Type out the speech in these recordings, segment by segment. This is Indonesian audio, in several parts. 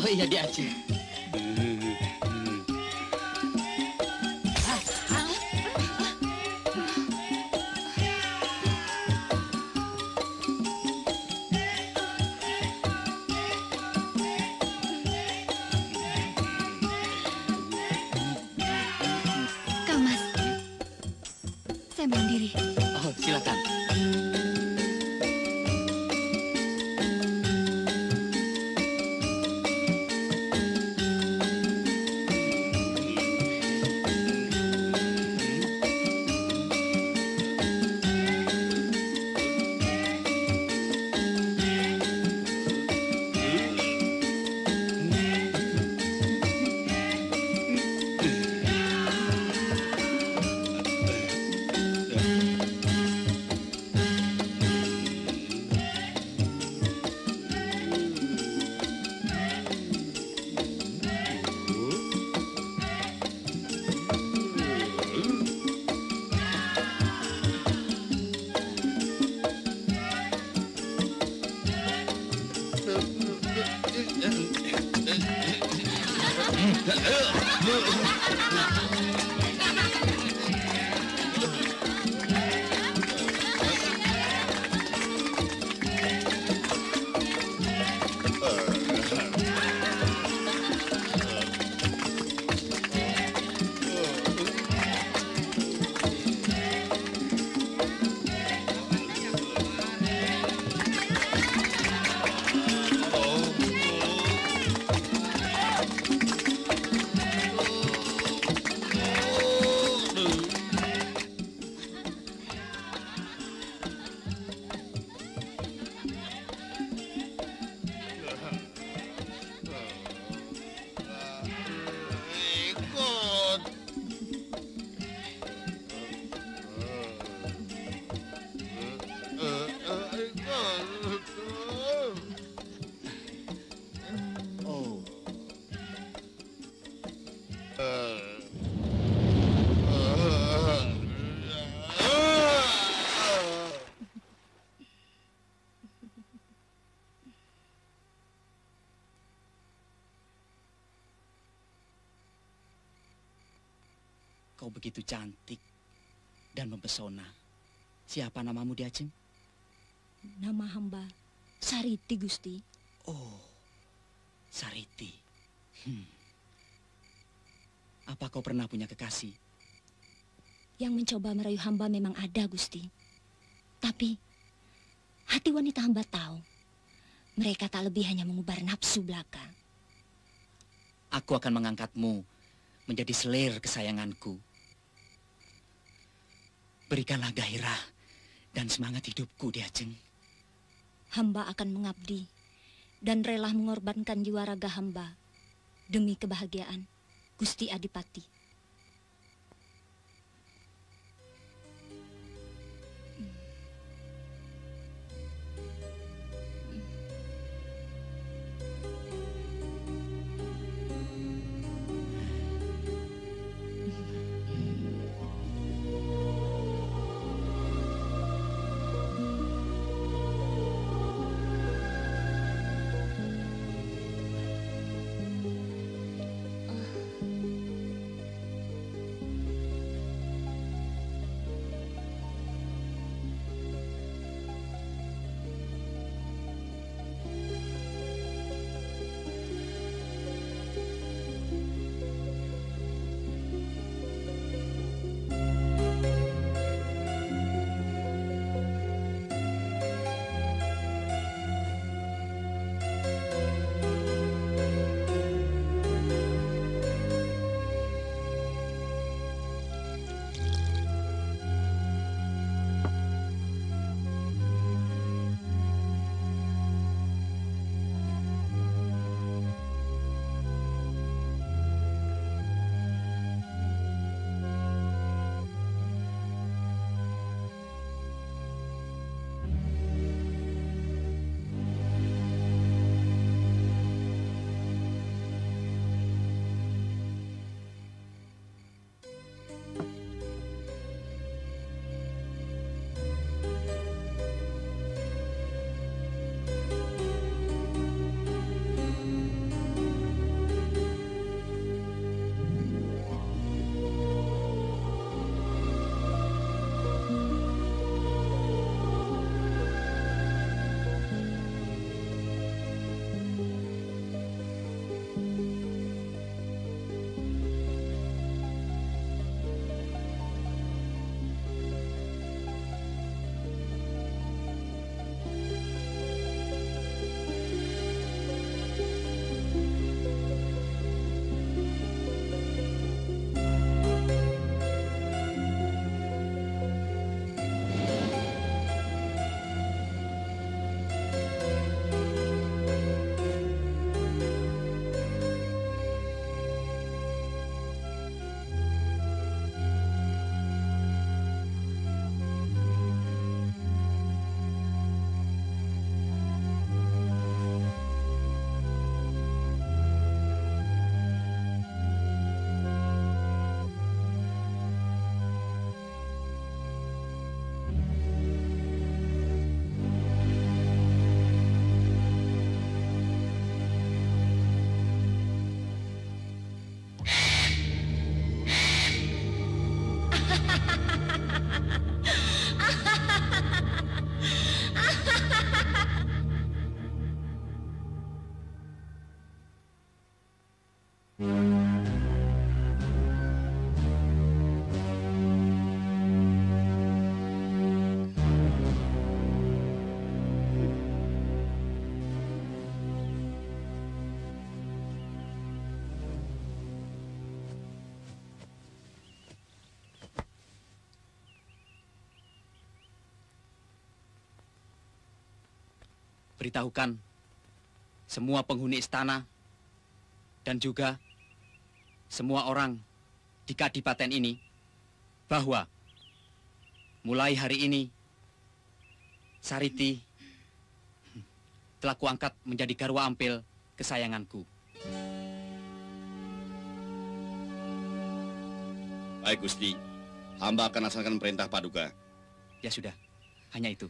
iya Di Aceh. Kang Mas, saya mandiri. Oh, silakan. Kau begitu cantik dan mempesona. Siapa namamu Di Aceh? Nama hamba Sariti, Gusti. Oh, Sariti. Apa kau pernah punya kekasih? Yang mencoba merayu hamba memang ada, Gusti. Tapi hati wanita hamba tahu. Mereka tak lebih hanya mengubar nafsu belaka. Aku akan mengangkatmu menjadi selir kesayanganku. Berikanlah gairah dan semangat hidupku, Di Aceh. Hamba akan mengabdi dan rela mengorbankan jiwa raga hamba demi kebahagiaan Gusti Adipati. beritahukan semua penghuni istana dan juga semua orang di kadipaten ini bahwa mulai hari ini Sariti telah kuangkat menjadi garwa ampil kesayanganku. Baik, Gusti. Hamba akan laksanakan perintah Paduka. Ya sudah, hanya itu.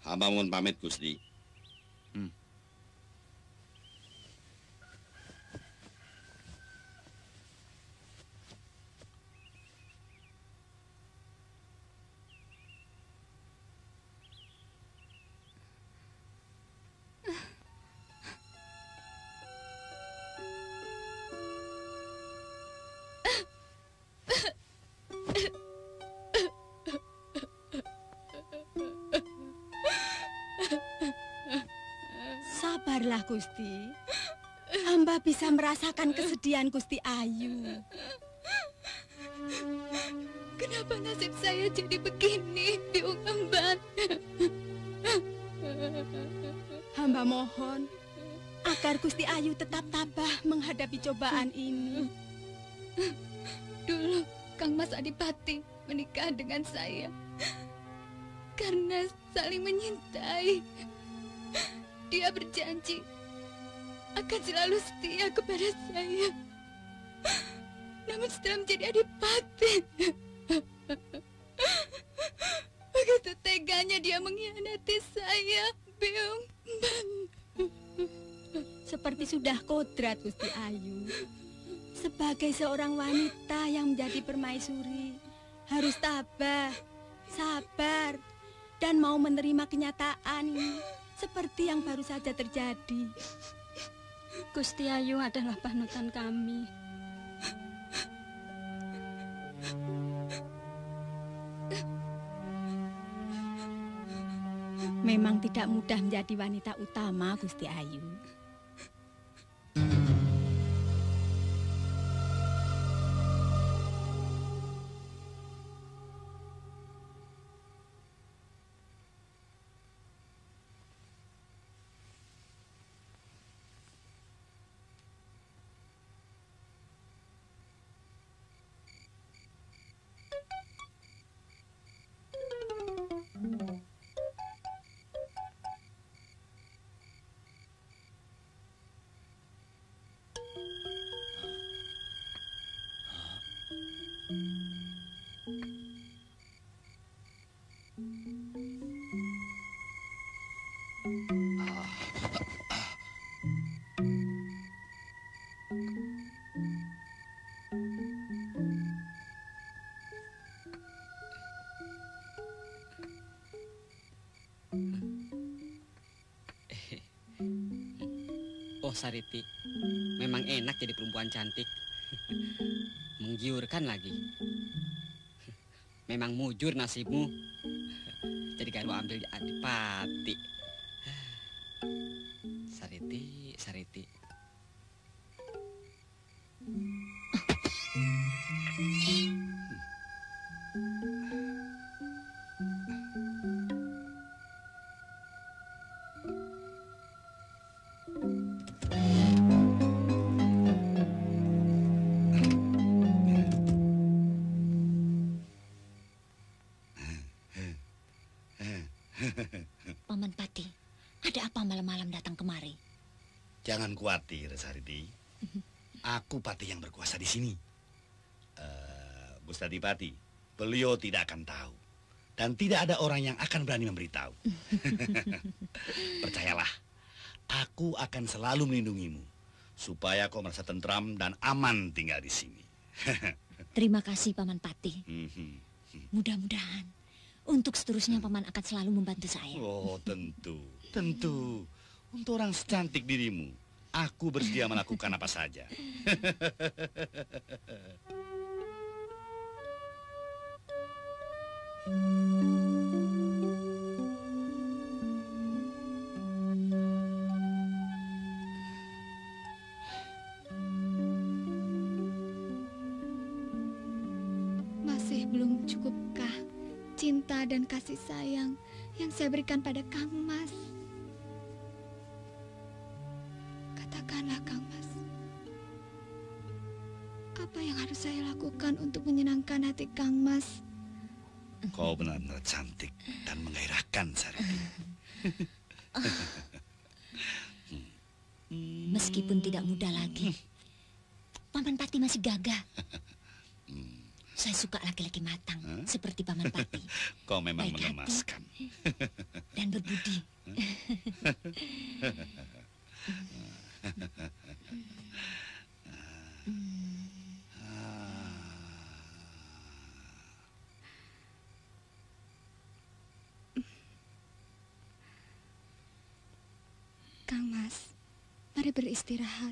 Hamba mohon pamit, Gusti. Sabarlah, Gusti. Hamba bisa merasakan kesedihan Gusti Ayu. Kenapa nasib saya jadi begini, Biung Emban? Hamba mohon agar Gusti Ayu tetap tabah menghadapi cobaan ini. Dulu Kang Mas Adipati menikah dengan saya karena saling menyintai. Dia berjanji akan selalu setia kepada saya. Namun setelah menjadi adipati, begitu teganya dia mengkhianati saya, Biung. Seperti sudah kodrat Gusti Ayu. Sebagai seorang wanita yang menjadi permaisuri, harus tabah, sabar, dan mau menerima kenyataan seperti yang baru saja terjadi. Gusti Ayu adalah panutan kami. Memang tidak mudah menjadi wanita utama, Gusti Ayu. Oh, Sariti, memang enak jadi perempuan cantik. Menggiurkan lagi. Memang mujur nasibmu. Jadi garwa ambil adipati. Sariti, Sariti. Paman Pati, ada apa malam-malam datang kemari? Jangan khawatir, Sariti. Aku Pati yang berkuasa di sini. Gusti Adipati, beliau tidak akan tahu. Dan tidak ada orang yang akan berani memberitahu. Percayalah, aku akan selalu melindungimu. Supaya kau merasa tentram dan aman tinggal di sini. Terima kasih, Paman Pati. Mudah-mudahan untuk seterusnya Paman akan selalu membantu saya. Oh, tentu. Tentu. Untuk orang secantik dirimu, aku bersedia melakukan apa saja. Masih belum cukupkah cinta dan kasih sayang yang saya berikan pada Kang Mas. Katakanlah, Kang Mas, apa yang harus saya lakukan untuk menyenangkan hati Kang Mas? Kau benar-benar cantik dan menggairahkan, Sariti. Meskipun tidak muda lagi, Paman Pati masih gagah. Saya suka laki-laki matang seperti Paman Pati. Kau memang Baik hati mengemaskan. dan berbudi. Kang Mas, mari beristirahat.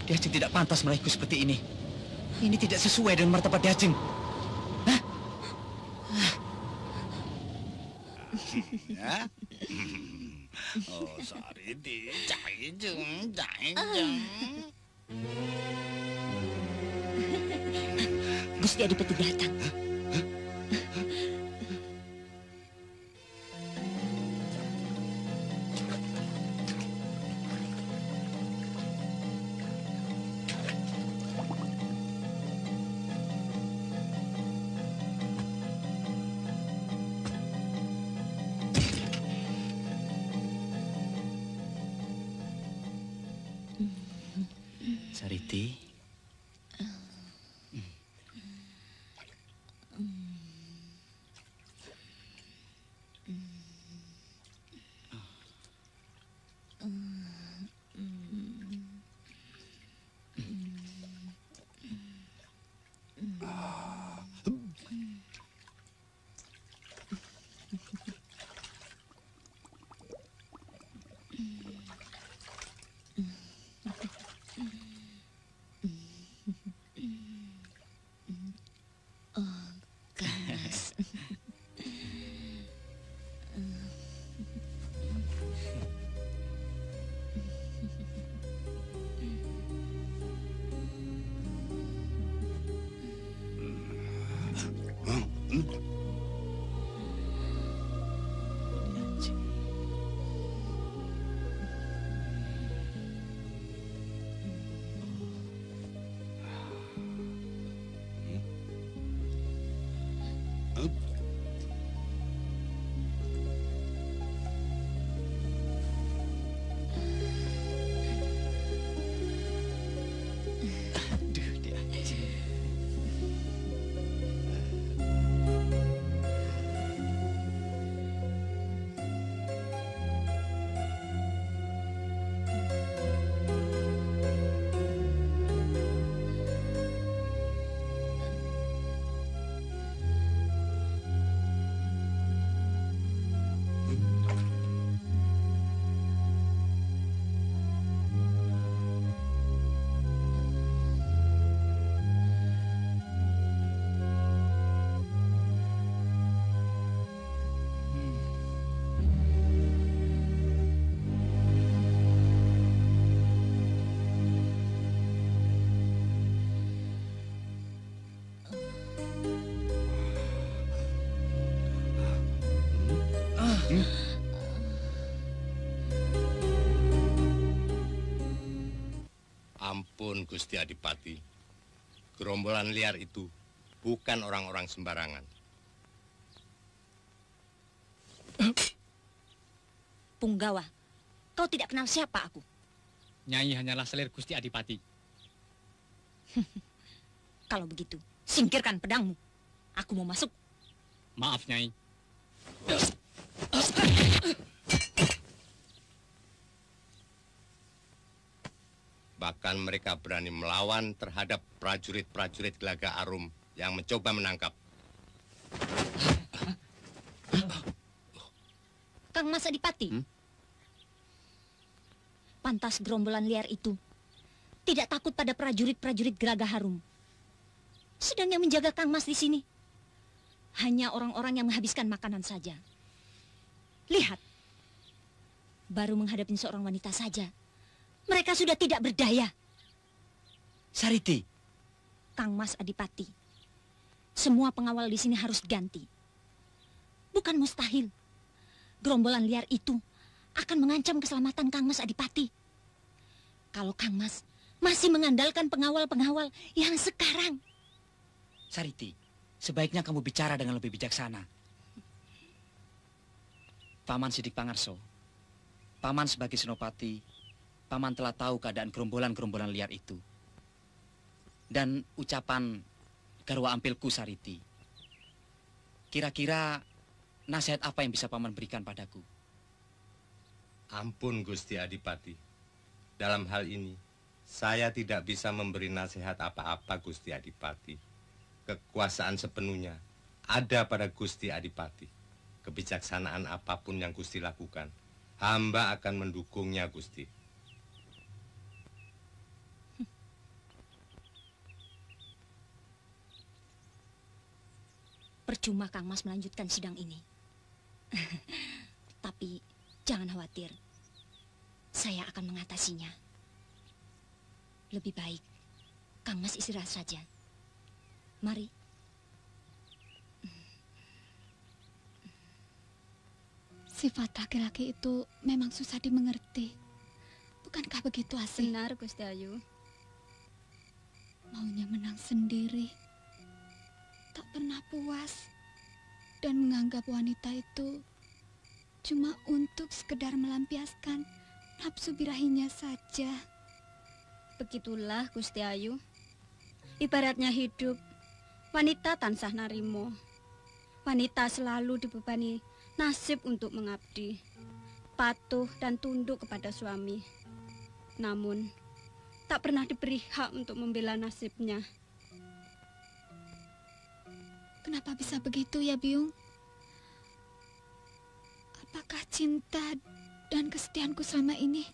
Diajeng tidak pantas meraihku seperti ini. Ini tidak sesuai dengan martabat Diajeng. Ya? Oh, Sariti, Diajeng. Gusti Adipati datang. Sariti. Ampun, Gusti Adipati. Gerombolan liar itu bukan orang-orang sembarangan. Punggawa, kau tidak kenal siapa aku. Nyai hanyalah selir Gusti Adipati. Kalau begitu, singkirkan pedangmu. Aku mau masuk. Maaf, Nyai. Bahkan mereka berani melawan terhadap prajurit-prajurit Gelaga Arum yang mencoba menangkap. Kang Mas Adipati. Pantas gerombolan liar itu tidak takut pada prajurit-prajurit Gelaga Harum. Sedang yang menjaga Kang Mas di sini hanya orang-orang yang menghabiskan makanan saja. Lihat, baru menghadapi seorang wanita saja, mereka sudah tidak berdaya. Sariti, Kang Mas Adipati, semua pengawal di sini harus ganti. Bukan mustahil, gerombolan liar itu akan mengancam keselamatan Kang Mas Adipati. Kalau Kang Mas masih mengandalkan pengawal-pengawal yang sekarang. Sariti, sebaiknya kamu bicara dengan lebih bijaksana. Paman Sidik Pangarso, Paman sebagai senopati, Paman telah tahu keadaan gerombolan-gerombolan liar itu. Dan ucapan Garwa Ampilku Sariti. Kira-kira nasihat apa yang bisa Paman berikan padaku? Ampun Gusti Adipati. Dalam hal ini, saya tidak bisa memberi nasihat apa-apa Gusti Adipati. Kekuasaan sepenuhnya ada pada Gusti Adipati. Kebijaksanaan apapun yang Gusti lakukan, hamba akan mendukungnya Gusti. Percuma Kang Mas melanjutkan sidang ini. Tapi jangan khawatir, saya akan mengatasinya. Lebih baik Kang Mas istirahat saja. Mari. Sifat laki-laki itu memang susah dimengerti. Bukankah begitu, Asih? Benar, Gusti Ayu. Maunya menang sendiri. Tak pernah puas. Dan menganggap wanita itu cuma untuk sekedar melampiaskan nafsu birahinya saja. Begitulah, Gusti Ayu. Ibaratnya hidup, wanita tansah narimo. Wanita selalu dibebani nasib untuk mengabdi, patuh dan tunduk kepada suami. Namun, tak pernah diberi hak untuk membela nasibnya. Kenapa bisa begitu ya, Biung? Apakah cinta dan kesetiaanku selama ini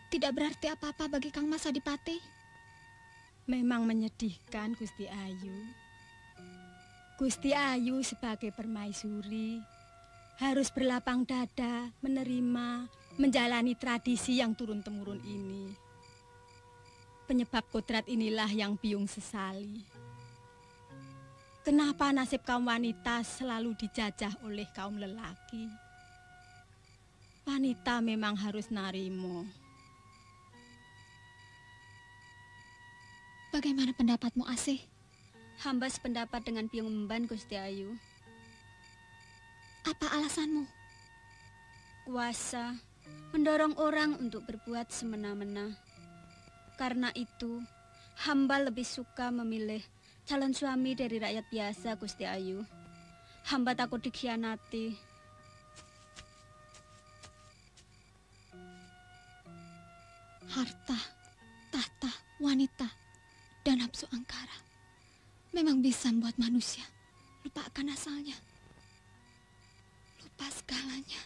tidak berarti apa-apa bagi Kang Mas Adipati? Memang menyedihkan, Gusti Ayu. Gusti Ayu sebagai permaisuri harus berlapang dada menerima, menjalani tradisi yang turun-temurun ini. Penyebab kodrat inilah yang Biung sesali. Kenapa nasib kaum wanita selalu dijajah oleh kaum lelaki? Wanita memang harus narimo. Bagaimana pendapatmu, Asih? Hamba sependapat dengan Biung Memban, Gusti Ayu. Apa alasanmu? Kuasa mendorong orang untuk berbuat semena-mena. Karena itu, hamba lebih suka memilih calon suami dari rakyat biasa, Gusti Ayu. Hamba takut dikhianati. Harta, tahta, wanita, dan nafsu angkara memang bisa membuat manusia lupakan asalnya. Lupa segalanya.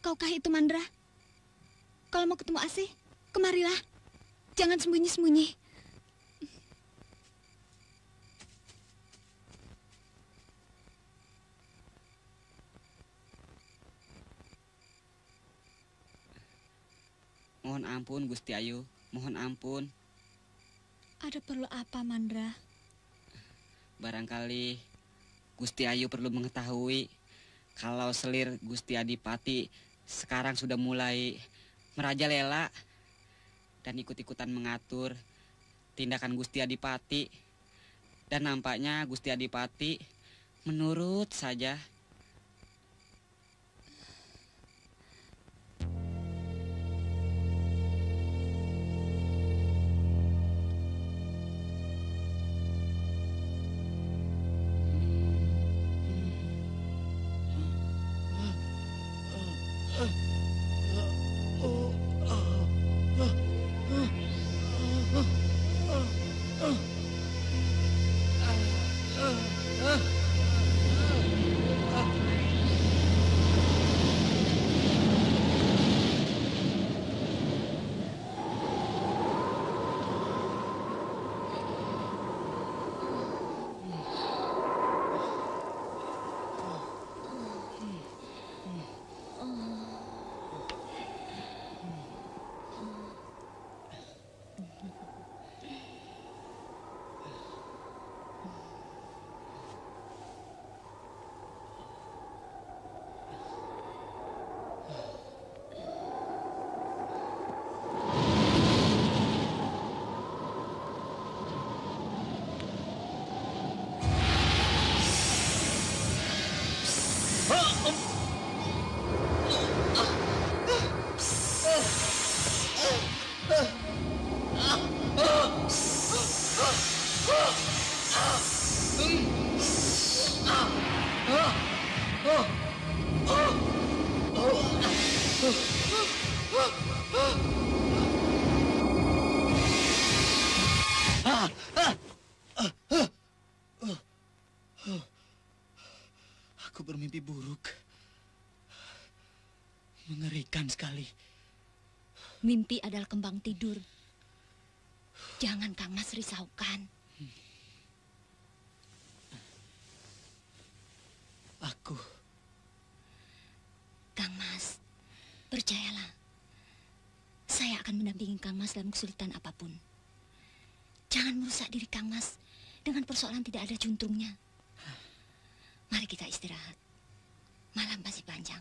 Kaukah itu, Mandra? Kalau mau ketemu Asih, kemarilah. Jangan sembunyi-sembunyi. Mohon ampun, Gusti Ayu. Mohon ampun. Ada perlu apa, Mandra? Barangkali Gusti Ayu perlu mengetahui kalau selir Gusti Adipati sekarang sudah mulai merajalela dan ikut-ikutan mengatur tindakan Gusti Adipati. Dan nampaknya Gusti Adipati menurut saja. menakutkan sekali. Mimpi adalah kembang tidur. Jangan Kang Mas risaukan. Aku... Kang Mas, percayalah. Saya akan mendampingi Kang Mas dalam kesulitan apapun. Jangan merusak diri Kang Mas dengan persoalan tidak ada juntungnya. Mari kita istirahat. Malam masih panjang.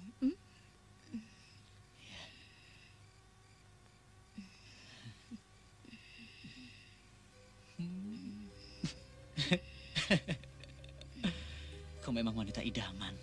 Kau memang wanita idaman.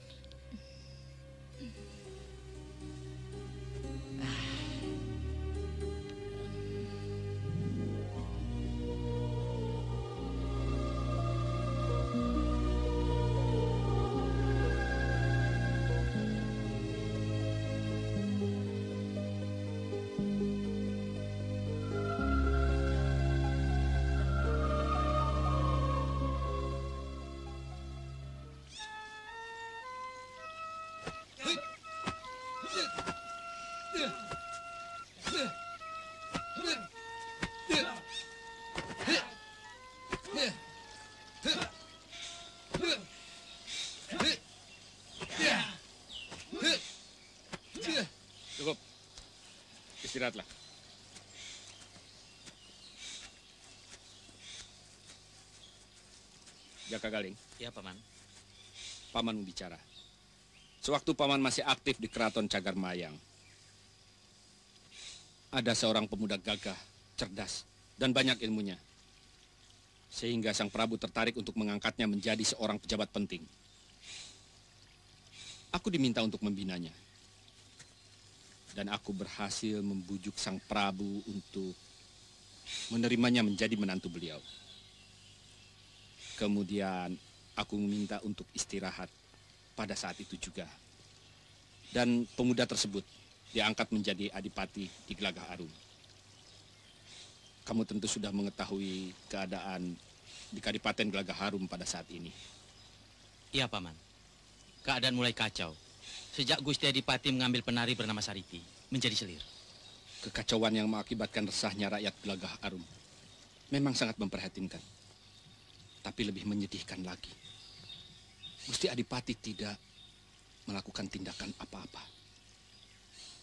Cukup. Istirahatlah. Jaka Galing, Ya, Paman. Paman bicara. Sewaktu Paman masih aktif di Keraton Cagar Mayang, ada seorang pemuda gagah, cerdas, dan banyak ilmunya. Sehingga Sang Prabu tertarik untuk mengangkatnya menjadi seorang pejabat penting. Aku diminta untuk membinanya. Dan aku berhasil membujuk Sang Prabu untuk menerimanya menjadi menantu beliau. Kemudian aku meminta untuk istirahat pada saat itu juga. Dan pemuda tersebut diangkat menjadi adipati di Gelagah Arum. Kamu tentu sudah mengetahui keadaan di Kadipaten Gelagah Arum pada saat ini. Iya, Paman. Keadaan mulai kacau. Sejak Gusti Adipati mengambil penari bernama Sariti menjadi selir. Kekacauan yang mengakibatkan resahnya rakyat Gelagah Arum memang sangat memprihatinkan. Tapi lebih menyedihkan lagi, Gusti Adipati tidak melakukan tindakan apa-apa.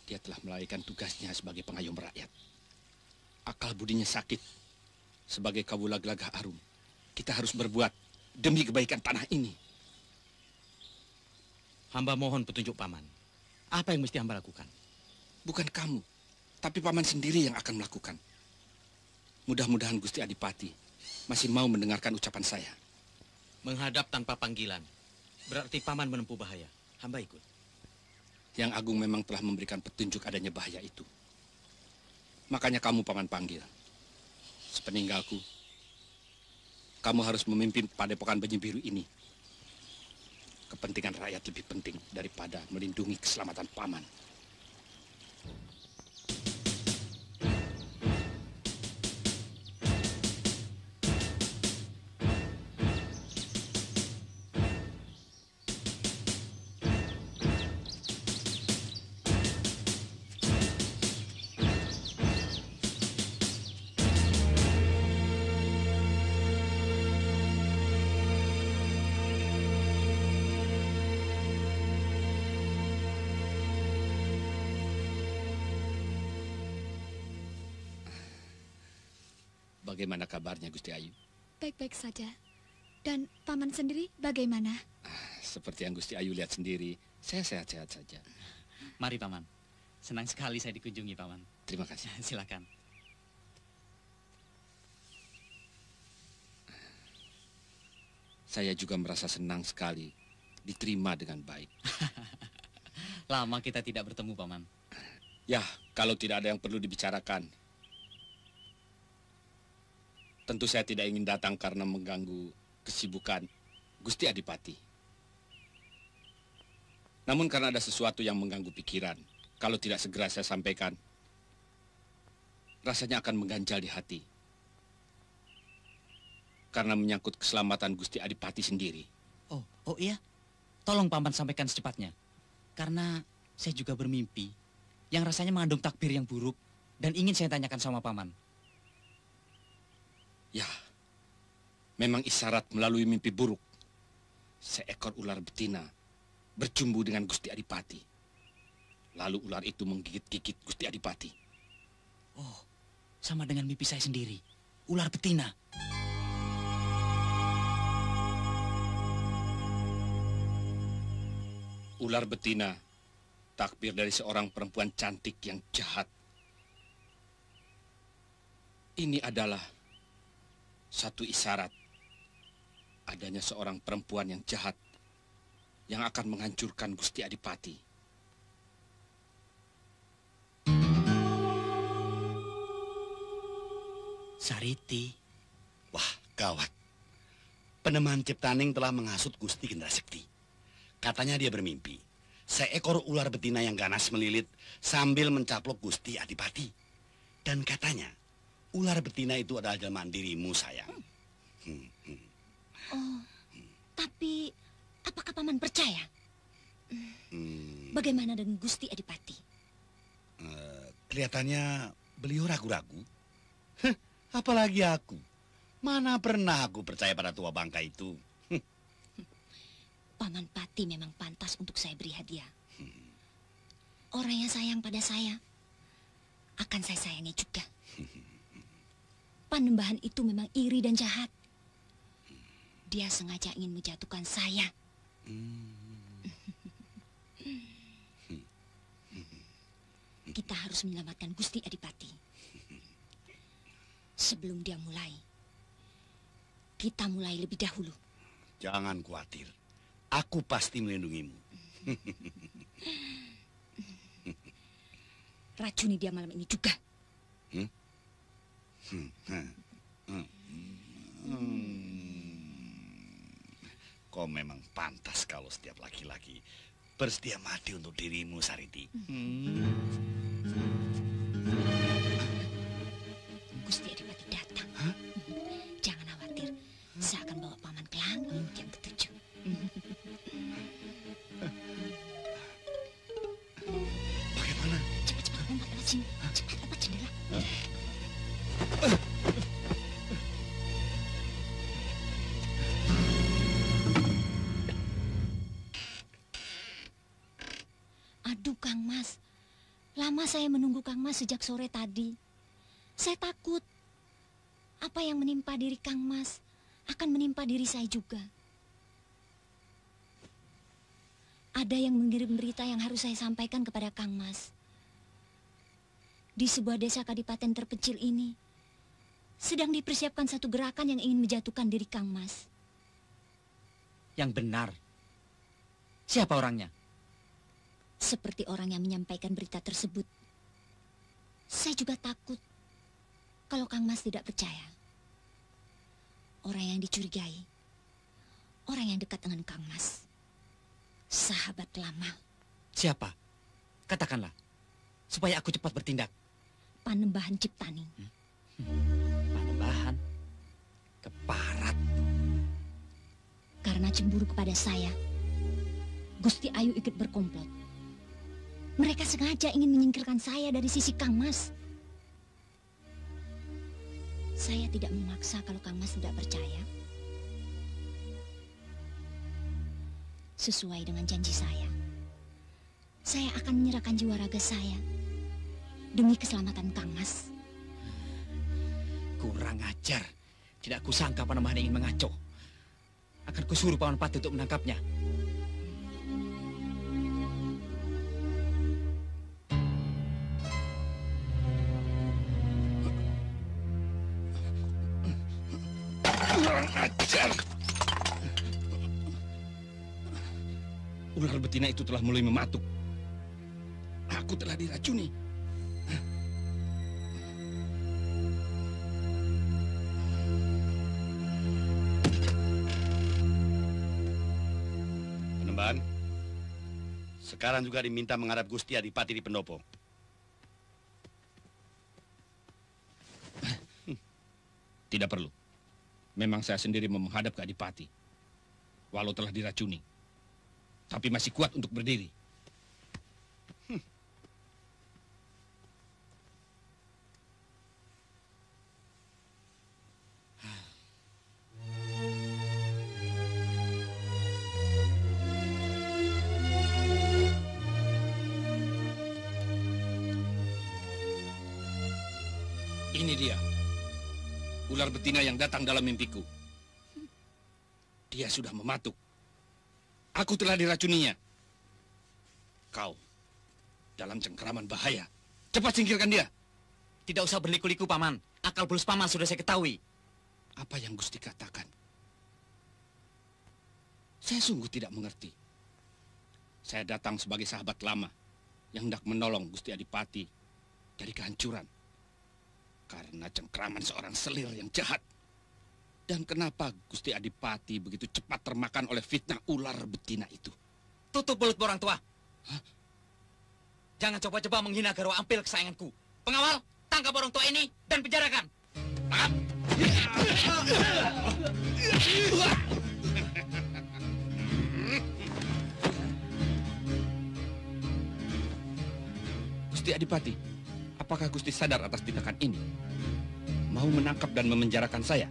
Dia telah melalaikan tugasnya sebagai pengayom rakyat. Akal budinya sakit. Sebagai kawula Gelagah Arum, kita harus berbuat demi kebaikan tanah ini. Hamba mohon petunjuk Paman. Apa yang mesti hamba lakukan? Bukan kamu, tapi Paman sendiri yang akan melakukan. Mudah-mudahan Gusti Adipati masih mau mendengarkan ucapan saya. Menghadap tanpa panggilan. Berarti Paman menempuh bahaya. Hamba ikut. Yang Agung memang telah memberikan petunjuk adanya bahaya itu. Makanya kamu Paman panggil. Sepeninggalku, kamu harus memimpin padepokan Benyih Biru ini. Kepentingan rakyat lebih penting daripada melindungi keselamatan Paman. Bagaimana kabarnya Gusti Ayu? Baik-baik saja. Dan Paman sendiri bagaimana? Seperti yang Gusti Ayu lihat sendiri, saya sehat-sehat saja. Mari, Paman. Senang sekali saya dikunjungi, Paman. Terima kasih. Silakan. Saya juga merasa senang sekali diterima dengan baik. Lama kita tidak bertemu, Paman. Ya, kalau tidak ada yang perlu dibicarakan, tentu saya tidak ingin datang karena mengganggu kesibukan Gusti Adipati. Namun karena ada sesuatu yang mengganggu pikiran, kalau tidak segera saya sampaikan, rasanya akan mengganjal di hati. Karena menyangkut keselamatan Gusti Adipati sendiri. Oh iya. Tolong Paman sampaikan secepatnya. Karena saya juga bermimpi yang rasanya mengandung takbir yang buruk dan ingin saya tanyakan sama Paman. Ya, memang isyarat melalui mimpi buruk. Seekor ular betina berjumbu dengan Gusti Adipati. Lalu ular itu menggigit-gigit Gusti Adipati. Oh, sama dengan mimpi saya sendiri. Ular betina. Ular betina, takbir dari seorang perempuan cantik yang jahat. Ini adalah satu isyarat adanya seorang perempuan yang jahat yang akan menghancurkan Gusti Adipati. Sariti. Wah, gawat. Peneman Ciptaning telah menghasut Gusti Gendasekti. Katanya dia bermimpi. Seekor ular betina yang ganas melilit sambil mencaplok Gusti Adipati. Dan katanya, ular betina itu adalah jelmaan dirimu, sayang. Oh, tapi apakah Paman percaya? Bagaimana dengan Gusti Adipati? Kelihatannya beliau ragu-ragu. Apalagi aku. Mana pernah aku percaya pada tua bangka itu. Paman Pati memang pantas untuk saya beri hadiah. Orang yang sayang pada saya akan saya sayangi juga. Panembahan itu memang iri dan jahat. Dia sengaja ingin menjatuhkan saya. Kita harus menyelamatkan Gusti Adipati. Sebelum dia mulai, kita mulai lebih dahulu. Jangan khawatir. Aku pasti melindungimu. Racuni dia malam ini juga. Kau memang pantas kalau setiap laki-laki bersedia mati untuk dirimu, Sariti. Gusti Adipati datang. Jangan khawatir, saya akan bawa Paman ke langit yang ketujuh. Bagaimana? Cepat-cepat lompat lewat sini. Cepat lewat jendela. Aduh, Kang Mas. Lama saya menunggu Kang Mas sejak sore tadi. Saya takut apa yang menimpa diri Kang Mas akan menimpa diri saya juga. Ada yang mengirim berita yang harus saya sampaikan kepada Kang Mas. Di sebuah desa kadipaten terpencil ini, sedang dipersiapkan satu gerakan yang ingin menjatuhkan diri Kang Mas. Yang benar. Siapa orangnya? Seperti orang yang menyampaikan berita tersebut. Saya juga takut kalau Kang Mas tidak percaya. Orang yang dicurigai, orang yang dekat dengan Kang Mas. Sahabat lama. Siapa? Katakanlah, supaya aku cepat bertindak. Panembahan Ciptaning. Panembahan? Keparat. Karena cemburu kepada saya, Gusti Ayu ikut berkomplot. Mereka sengaja ingin menyingkirkan saya dari sisi Kang Mas. Saya tidak memaksa kalau Kang Mas tidak percaya. Sesuai dengan janji saya akan menyerahkan jiwa raga saya demi keselamatan Kang Mas. Kurang ajar. Tidak kusangka Panembahan ingin mengaco. Akan kusuruh Paman Pati untuk menangkapnya. Kurang ajar. Ular betina itu telah mulai mematuk. Aku telah diracuni. Panembahan, sekarang juga diminta menghadap Gusti Adipati di pendopo. Tidak perlu. Memang saya sendiri mau menghadap ke Adipati. Walau telah diracuni. Tapi masih kuat untuk berdiri. Ini dia. Ular betina yang datang dalam mimpiku. Dia sudah mematuk. Aku telah diracuninya. Kau dalam cengkeraman bahaya. Cepat singkirkan dia. Tidak usah berliku-liku, Paman. Akal bulus Paman sudah saya ketahui. Apa yang Gusti katakan? Saya sungguh tidak mengerti. Saya datang sebagai sahabat lama yang hendak menolong Gusti Adipati dari kehancuran. Karena cengkraman seorang selir yang jahat. Dan kenapa Gusti Adipati begitu cepat termakan oleh fitnah ular betina itu? Tutup mulut orang tua. Hah? Jangan coba-coba menghina Garwa Ampil kesayanganku. Pengawal, tangkap orang tua ini dan penjarakan. Tangkap. Gusti Adipati, apakah Gusti sadar atas tindakan ini? Mau menangkap dan memenjarakan saya?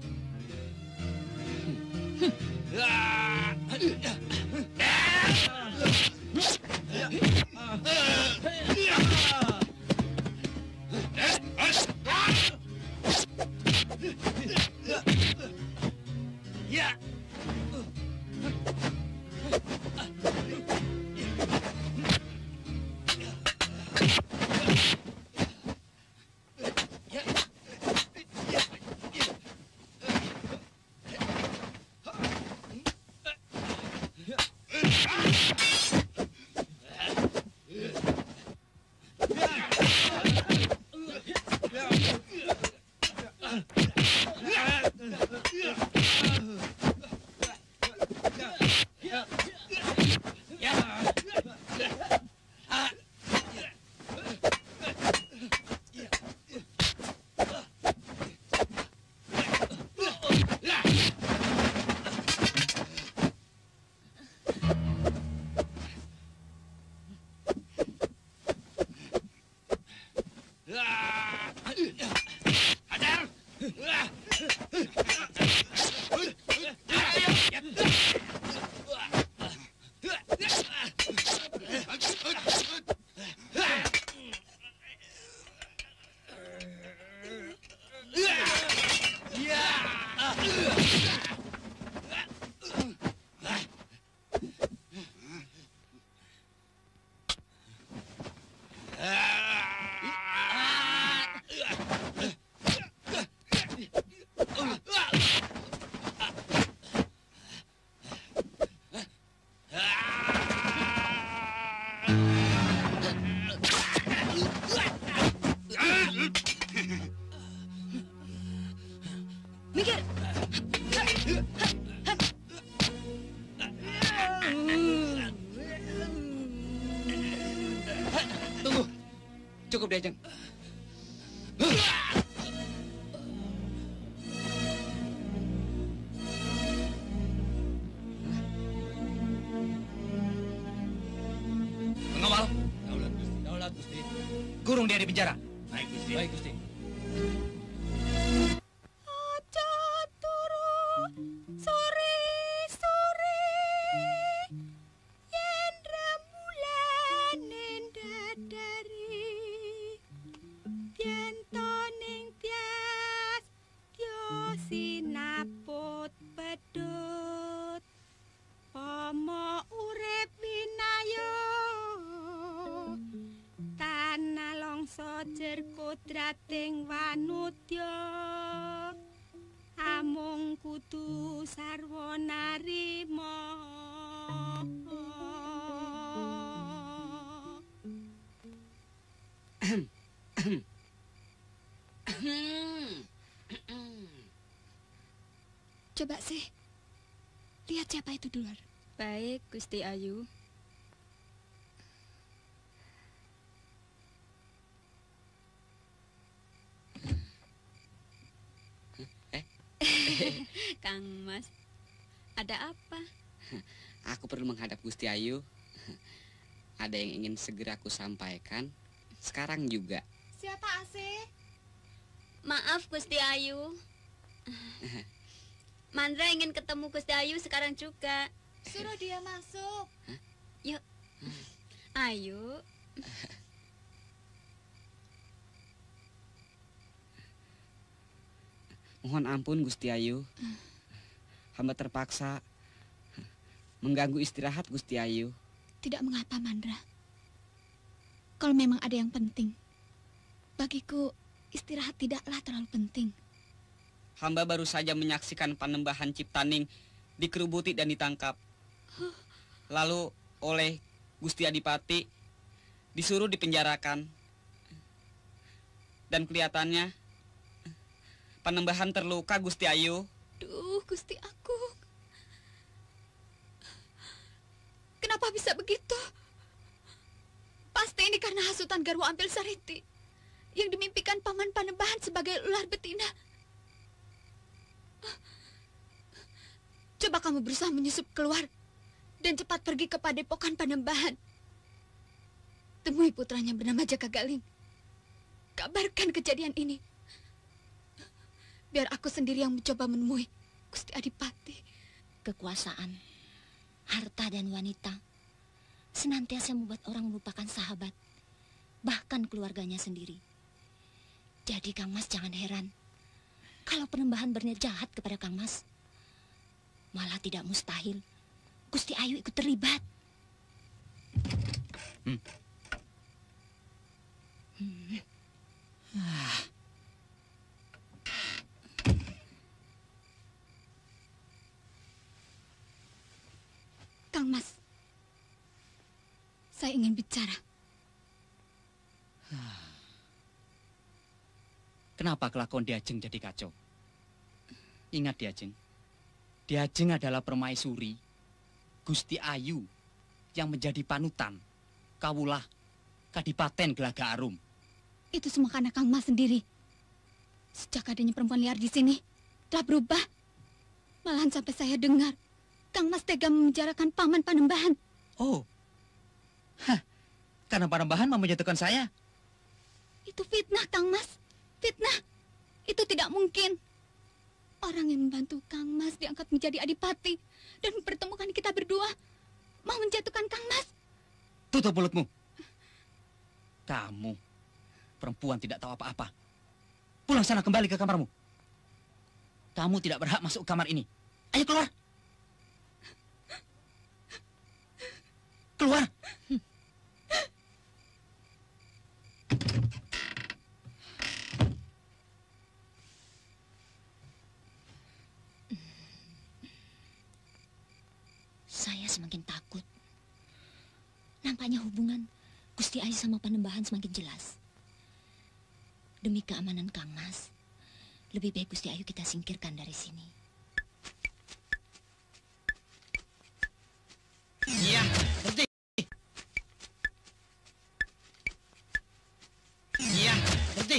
Minggir! Tunggu. Cukup, Diajeng. Pengawal, Daulat, Gusti. kurung dia di penjara. Baik, Gusti. Baik, Gusti. Aja turu sore-sore yen rembulan ndadari yen toning tias yo sinaput pedhut pomo urip winayo tanah longso jer kodrating wanudya amung kudu sarwa narima Coba sih, lihat siapa itu di luar. Baik, Gusti Ayu. Kang Mas, ada apa? Aku perlu menghadap Gusti Ayu. Ada yang ingin segera aku sampaikan. Sekarang juga. Siapa Asih? Maaf Gusti Ayu. Mandra ingin ketemu Gusti Ayu sekarang juga. Suruh dia masuk. Yuk. Ayo. Mohon ampun Gusti Ayu. Hamba terpaksa mengganggu istirahat Gusti Ayu. Tidak mengapa, Mandra. Kalau memang ada yang penting, bagiku istirahat tidaklah terlalu penting. Hamba baru saja menyaksikan Panembahan Ciptaning dikerubuti dan ditangkap. Lalu oleh Gusti Adipati disuruh dipenjarakan. Dan kelihatannya Panembahan terluka Gusti Ayu. Duh, Gusti Agung. Kenapa bisa begitu? Pasti ini karena hasutan Garwa Ampil Sariti yang dimimpikan Paman Panembahan sebagai ular betina. Coba kamu berusaha menyusup keluar dan cepat pergi ke padepokan Panembahan. Temui putranya bernama Jaka Galing. Kabarkan kejadian ini. Biar aku sendiri yang mencoba menemui Gusti Adipati. Kekuasaan, harta dan wanita senantiasa membuat orang melupakan sahabat, bahkan keluarganya sendiri. Jadi Kang Mas jangan heran kalau Panembahan berniat jahat kepada Kang Mas. Malah tidak mustahil Gusti Ayu ikut terlibat. Kang Mas, saya ingin bicara. Kenapa kelakuan Diajeng jadi kacau? Ingat Diajeng, Diajeng adalah permaisuri Gusti Ayu yang menjadi panutan kawulah Kadipaten Gelaga Arum. Itu semua karena Kang Mas sendiri. Sejak adanya perempuan liar di sini, telah berubah. Malahan sampai saya dengar Kang Mas tega memenjarakan Paman Panembahan. Oh, karena Panembahan mau menjatuhkan saya. Itu fitnah, Kang Mas. Fitnah. Itu tidak mungkin. Orang yang membantu Kang Mas diangkat menjadi adipati dan mempertemukan kita berdua mau menjatuhkan Kang Mas. Tutup mulutmu. Kamu, perempuan tidak tahu apa-apa. Pulang sana, kembali ke kamarmu. Kamu tidak berhak masuk ke kamar ini. Ayo keluar. Keluar. Saya semakin takut. Nampaknya hubungan Gusti Ayu sama Panembahan semakin jelas. Demi keamanan Kang Mas, lebih baik Gusti Ayu kita singkirkan dari sini. Iya, ngerti. Iya, ngerti.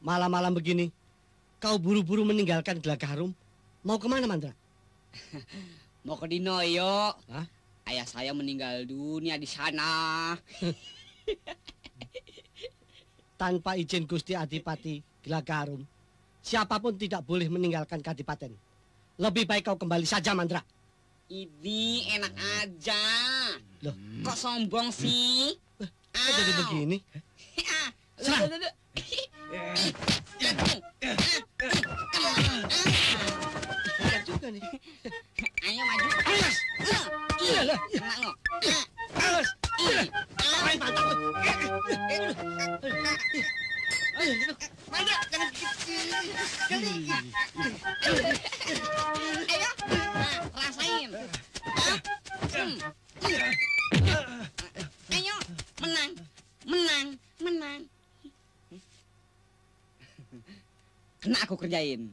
Malam-malam begini, kau buru-buru meninggalkan Gelaga Harum. Mau kemana, Mandra? Mau ke Dinoyo. Hah? Ayah saya meninggal dunia di sana. Tanpa izin Gusti Adipati Gelaga Harum, siapapun tidak boleh meninggalkan Kadipaten. Lebih baik kau kembali saja, Mandra. Ini enak aja. Loh, Kok sombong sih? kok jadi begini? Serang. Hebat juga nih. Ayo maju. Iya lah. Kena lo. Awas. Main mantap. Mandra, jangan Ayo, rasain. Ayo, menang, menang, menang. Kena aku kerjain.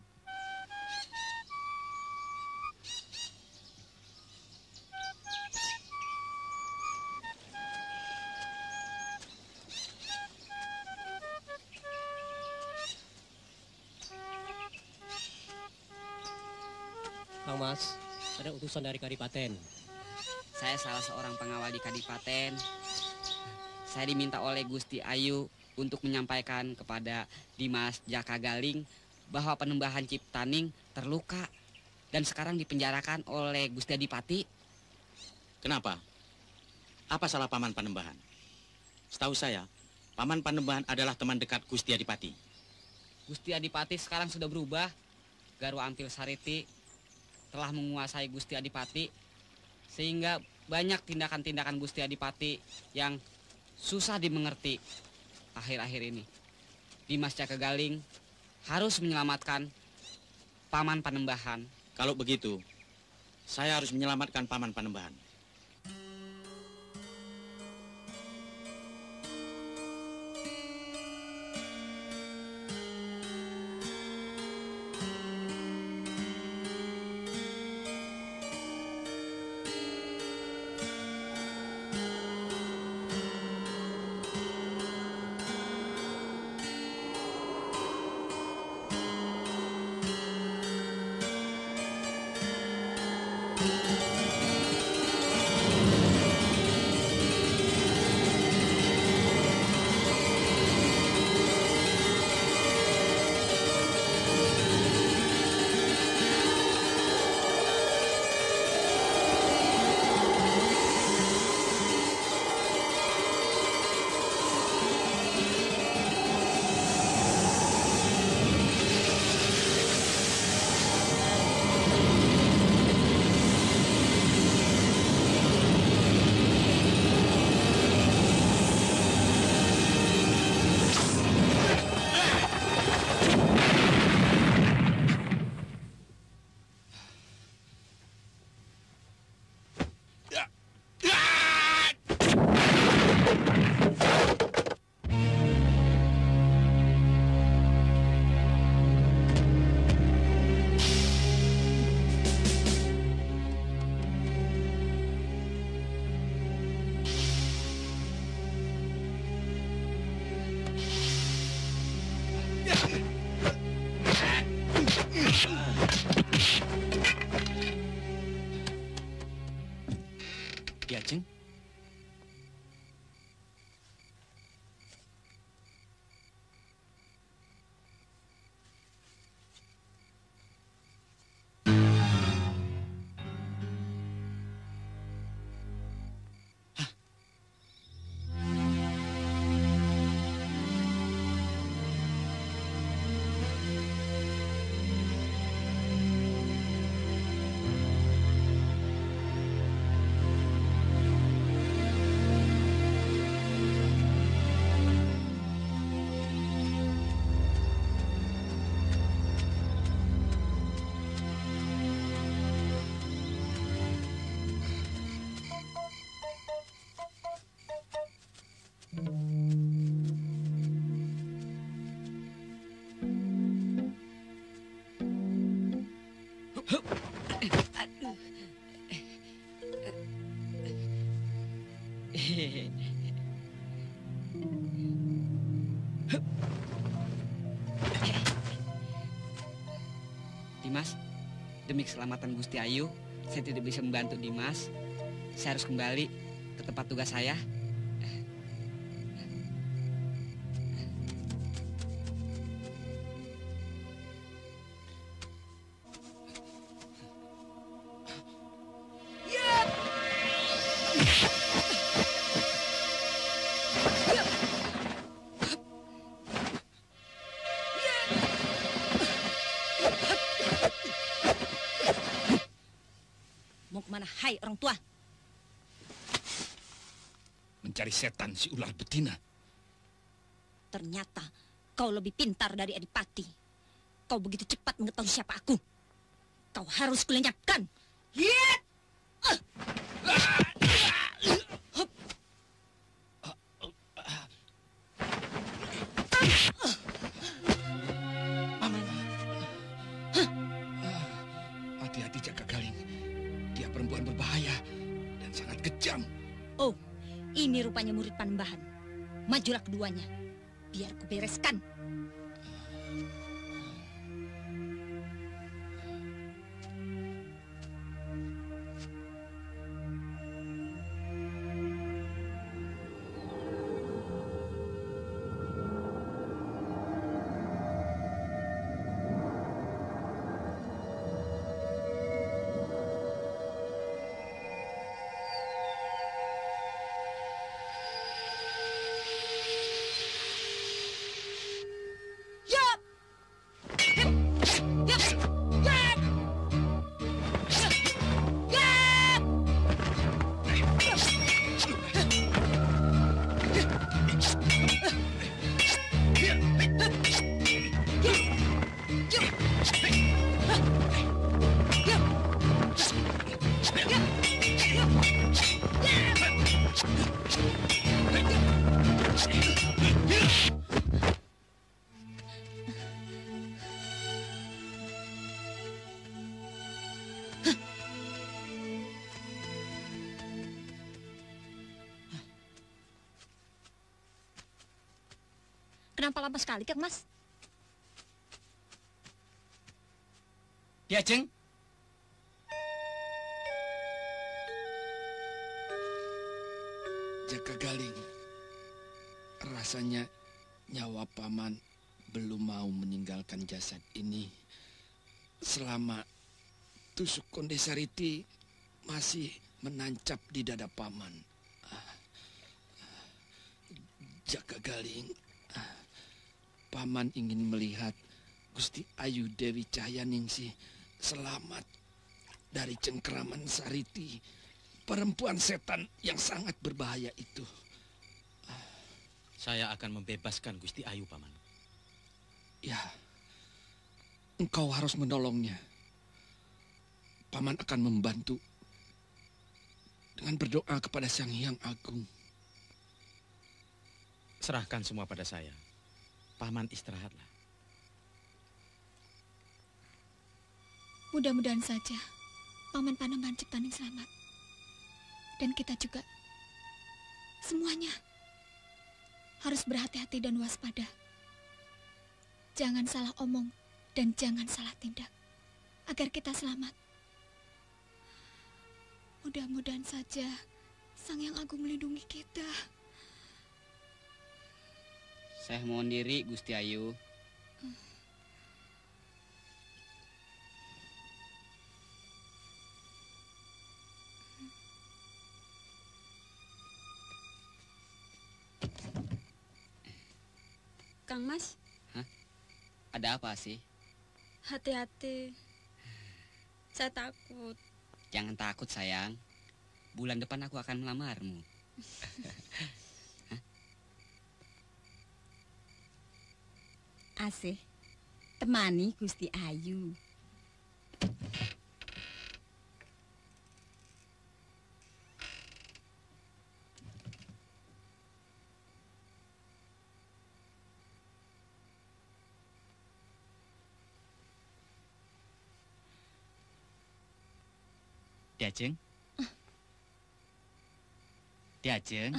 Kang Mas, ada utusan dari Kadipaten. Saya salah seorang pengawal di Kadipaten. Saya diminta oleh Gusti Ayu untuk menyampaikan kepada Dimas Jaka Galing bahwa Panembahan Ciptaning terluka dan sekarang dipenjarakan oleh Gusti Adipati. Kenapa? Apa salah Paman Panembahan? Setahu saya, Paman Panembahan adalah teman dekat Gusti Adipati. Gusti Adipati sekarang sudah berubah. Garwa Ampil Sariti telah menguasai Gusti Adipati, sehingga banyak tindakan-tindakan Gusti Adipati yang susah dimengerti akhir-akhir ini. Dimas Jakagaling harus menyelamatkan Paman Panembahan. Kalau begitu, saya harus menyelamatkan Paman Panembahan. Ki Ajeng? Dimas, demi keselamatan Gusti Ayu, saya tidak bisa membantu Dimas. Saya harus kembali ke tempat tugas saya. Mau kemana, hai orang tua? Mencari setan si ular betina. Ternyata kau lebih pintar dari Adipati. Kau begitu cepat mengetahui siapa aku. Kau harus kulenyapkan. Hiat! Hati-hati Jakagaling. Dia perempuan berbahaya dan sangat kejam. Oh, ini rupanya murid Panembahan. Majulah keduanya, biar kubereskan. Kenapa lama sekali, Kang Mas? Ki Ajeng, Jaka Galing, rasanya nyawa paman belum mau meninggalkan jasad ini selama tusuk Konde Sariti masih menancap di dada paman. Jaka Galing, paman ingin melihat Gusti Ayu Dewi Cahyaningsih selamat dari cengkeraman Sariti, perempuan setan yang sangat berbahaya itu. Saya akan membebaskan Gusti Ayu, Paman. Ya, engkau harus menolongnya. Paman akan membantu dengan berdoa kepada Sang Hyang Agung. Serahkan semua pada saya. Paman istirahatlah. Mudah-mudahan saja Paman Panembahan Ciptaning selamat. Dan kita juga semuanya harus berhati-hati dan waspada. Jangan salah omong dan jangan salah tindak agar kita selamat. Mudah-mudahan saja Sang Hyang Agung melindungi kita. Saya mohon diri, Gusti Ayu. Kang Mas, Ada apa sih? hati-hati. Saya takut. Jangan takut, sayang. Bulan depan aku akan melamarmu. Asih, temani Gusti Ayu. Ki Ajeng. Ki Ajeng.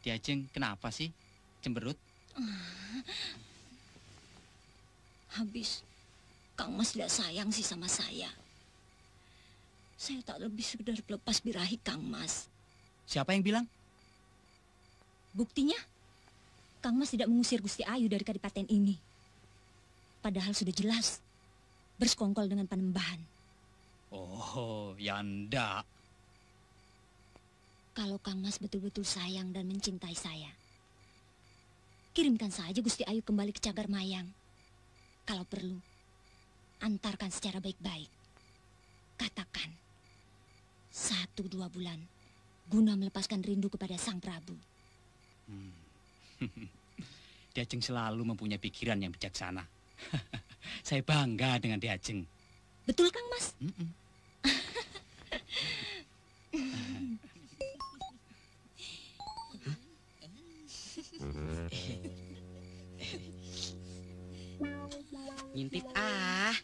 Ki Ajeng, kenapa sih? Cemberut? Habis, Kang Mas tidak sayang sih sama saya. Saya tak lebih sekedar pelepas birahi Kang Mas. Siapa yang bilang? Buktinya, Kang Mas tidak mengusir Gusti Ayu dari kadipaten ini. Padahal sudah jelas bersekongkol dengan Panembahan. Oh, ya ndak. Kalau Kang Mas betul-betul sayang dan mencintai saya, kirimkan saja Gusti Ayu kembali ke Cagar Mayang. Kalau perlu, antarkan secara baik-baik. Katakan, 1-2 bulan, guna melepaskan rindu kepada Sang Prabu. Ki Ajeng selalu mempunyai pikiran yang bijaksana. Saya bangga dengan Ki Ajeng. Betul, Kang Mas? Ngintip ah.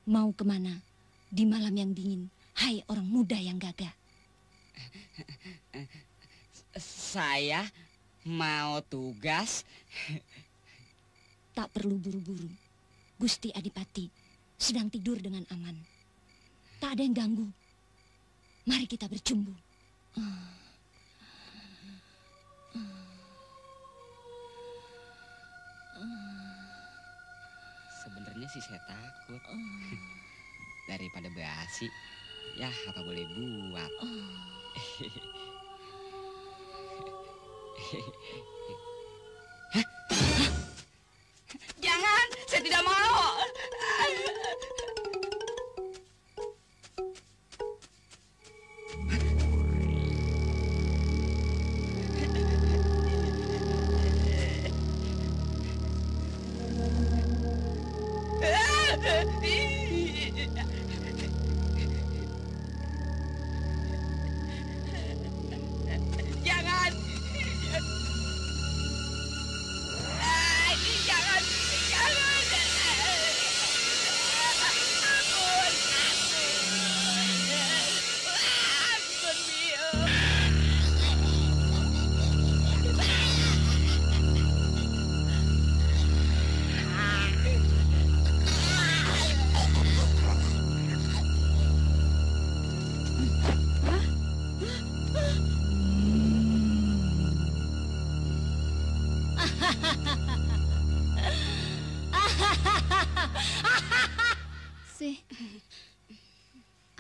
Mau kemana di malam yang dingin, hai orang muda yang gagah? Saya mau tugas. Tak perlu buru-buru. Gusti Adipati sedang tidur dengan aman. Tak ada yang ganggu. Mari kita bercumbu. Sebenarnya sih saya takut. Daripada basi, ya apa boleh buat. Jangan, saya tidak mau. Jangan. Jangan.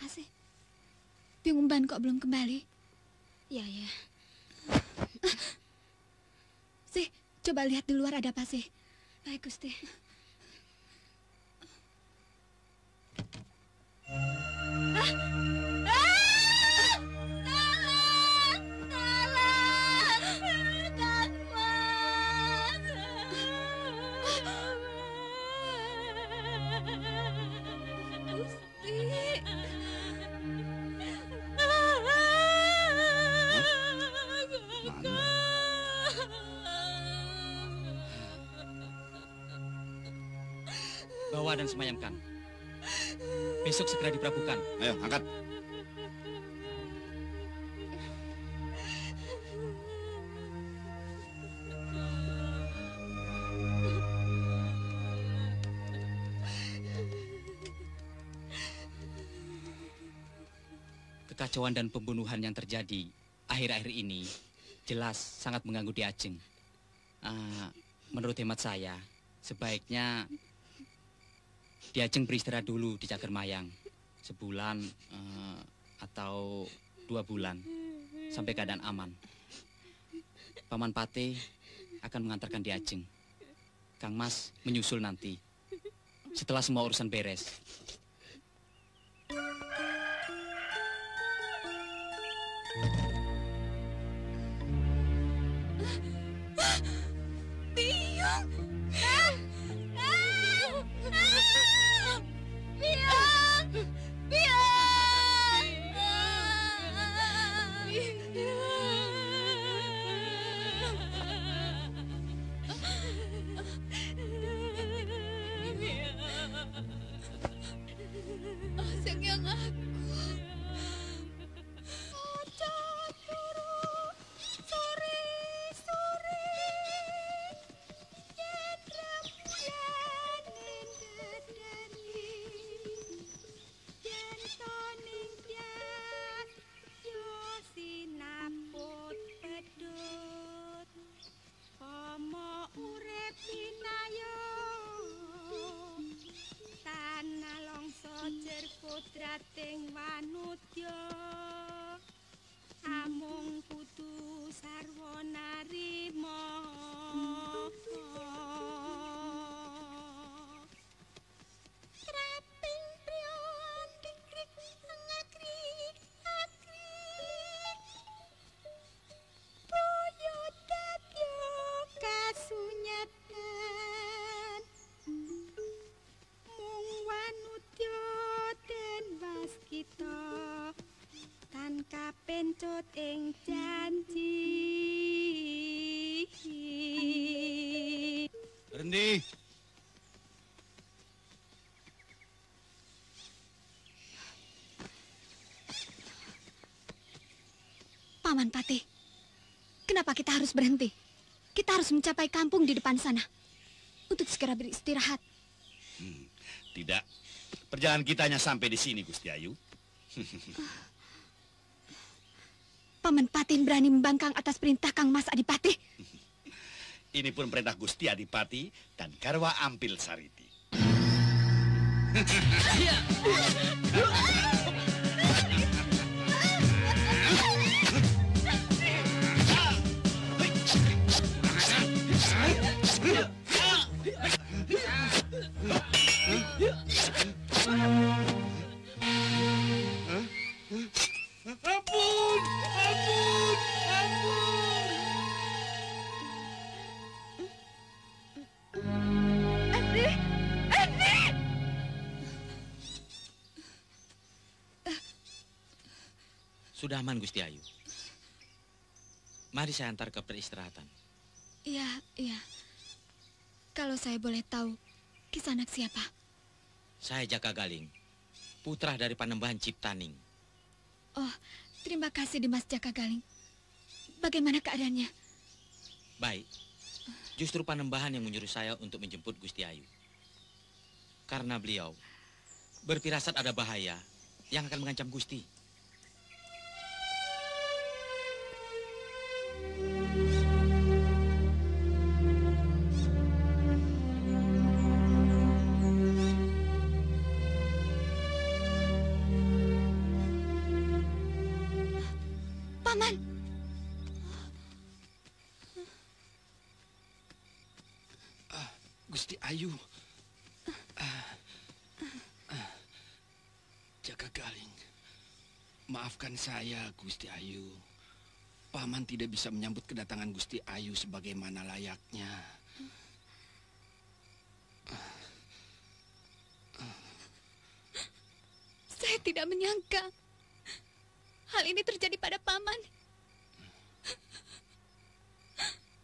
Asih, Piungumban kok belum kembali? Ya, ya. Sih, coba lihat di luar ada apa sih? Baik, Gusti. Bawa dan semayamkan. Besok segera diprabukan. Ayo, angkat. Kekacauan dan pembunuhan yang terjadi akhir-akhir ini jelas sangat mengganggu Di Ajeng. Menurut hemat saya, sebaiknya Di Ajeng beristirahat dulu di Cager Mayang sebulan atau 2 bulan sampai keadaan aman. Paman Pate akan mengantarkan Di Ajeng. Kang Mas menyusul nanti setelah semua urusan beres. Biung! Sayang aku. Kodrating manutya amung kudu sarwa narima traping priyon dikrik ngakrik akrik boyo dadya kasunyatan mung wanutya kita tan kapencut ing janji. Berhenti. Paman Pati, kenapa kita harus berhenti? Kita harus mencapai kampung di depan sana untuk segera beristirahat. Tidak. Perjalanan kita hanya sampai di sini, Gusti Ayu. Paman Patin berani membangkang atas perintah Kang Mas Adipati. Ini pun perintah Gusti Adipati dan Garwa Ampil Sariti. Ampun! Ampun! Ampun! Andi! Andi! Sudah aman, Gusti Ayu. Mari saya antar ke peristirahatan. Iya, iya. Kalau saya boleh tahu, Kisanak siapa? Saya Jaka Galing, putra dari Panembahan Ciptaning. Oh, terima kasih Dimas Jaka Galing. Bagaimana keadaannya? Baik. Justru Panembahan yang menyuruh saya untuk menjemput Gusti Ayu. Karena beliau berfirasat ada bahaya yang akan mengancam Gusti. Paman! Gusti Ayu. Jaka Galing. Maafkan saya, Gusti Ayu. Paman tidak bisa menyambut kedatangan Gusti Ayu sebagaimana layaknya. Saya tidak menyangka hal ini terjadi pada Paman.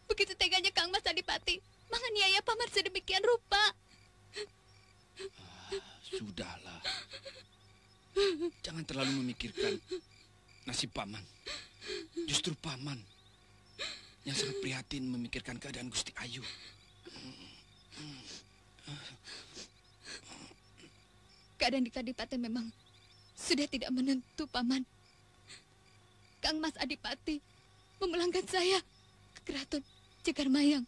Begitu teganya Kang Mas Adipati menganiaya Paman sedemikian rupa. Sudahlah. Jangan terlalu memikirkan nasib Paman. Justru Paman yang sangat prihatin memikirkan keadaan Gusti Ayu. Keadaan di Kadipaten memang sudah tidak menentu, Paman. Kang Mas Adipati memulangkan saya ke Keraton Cakarmayang.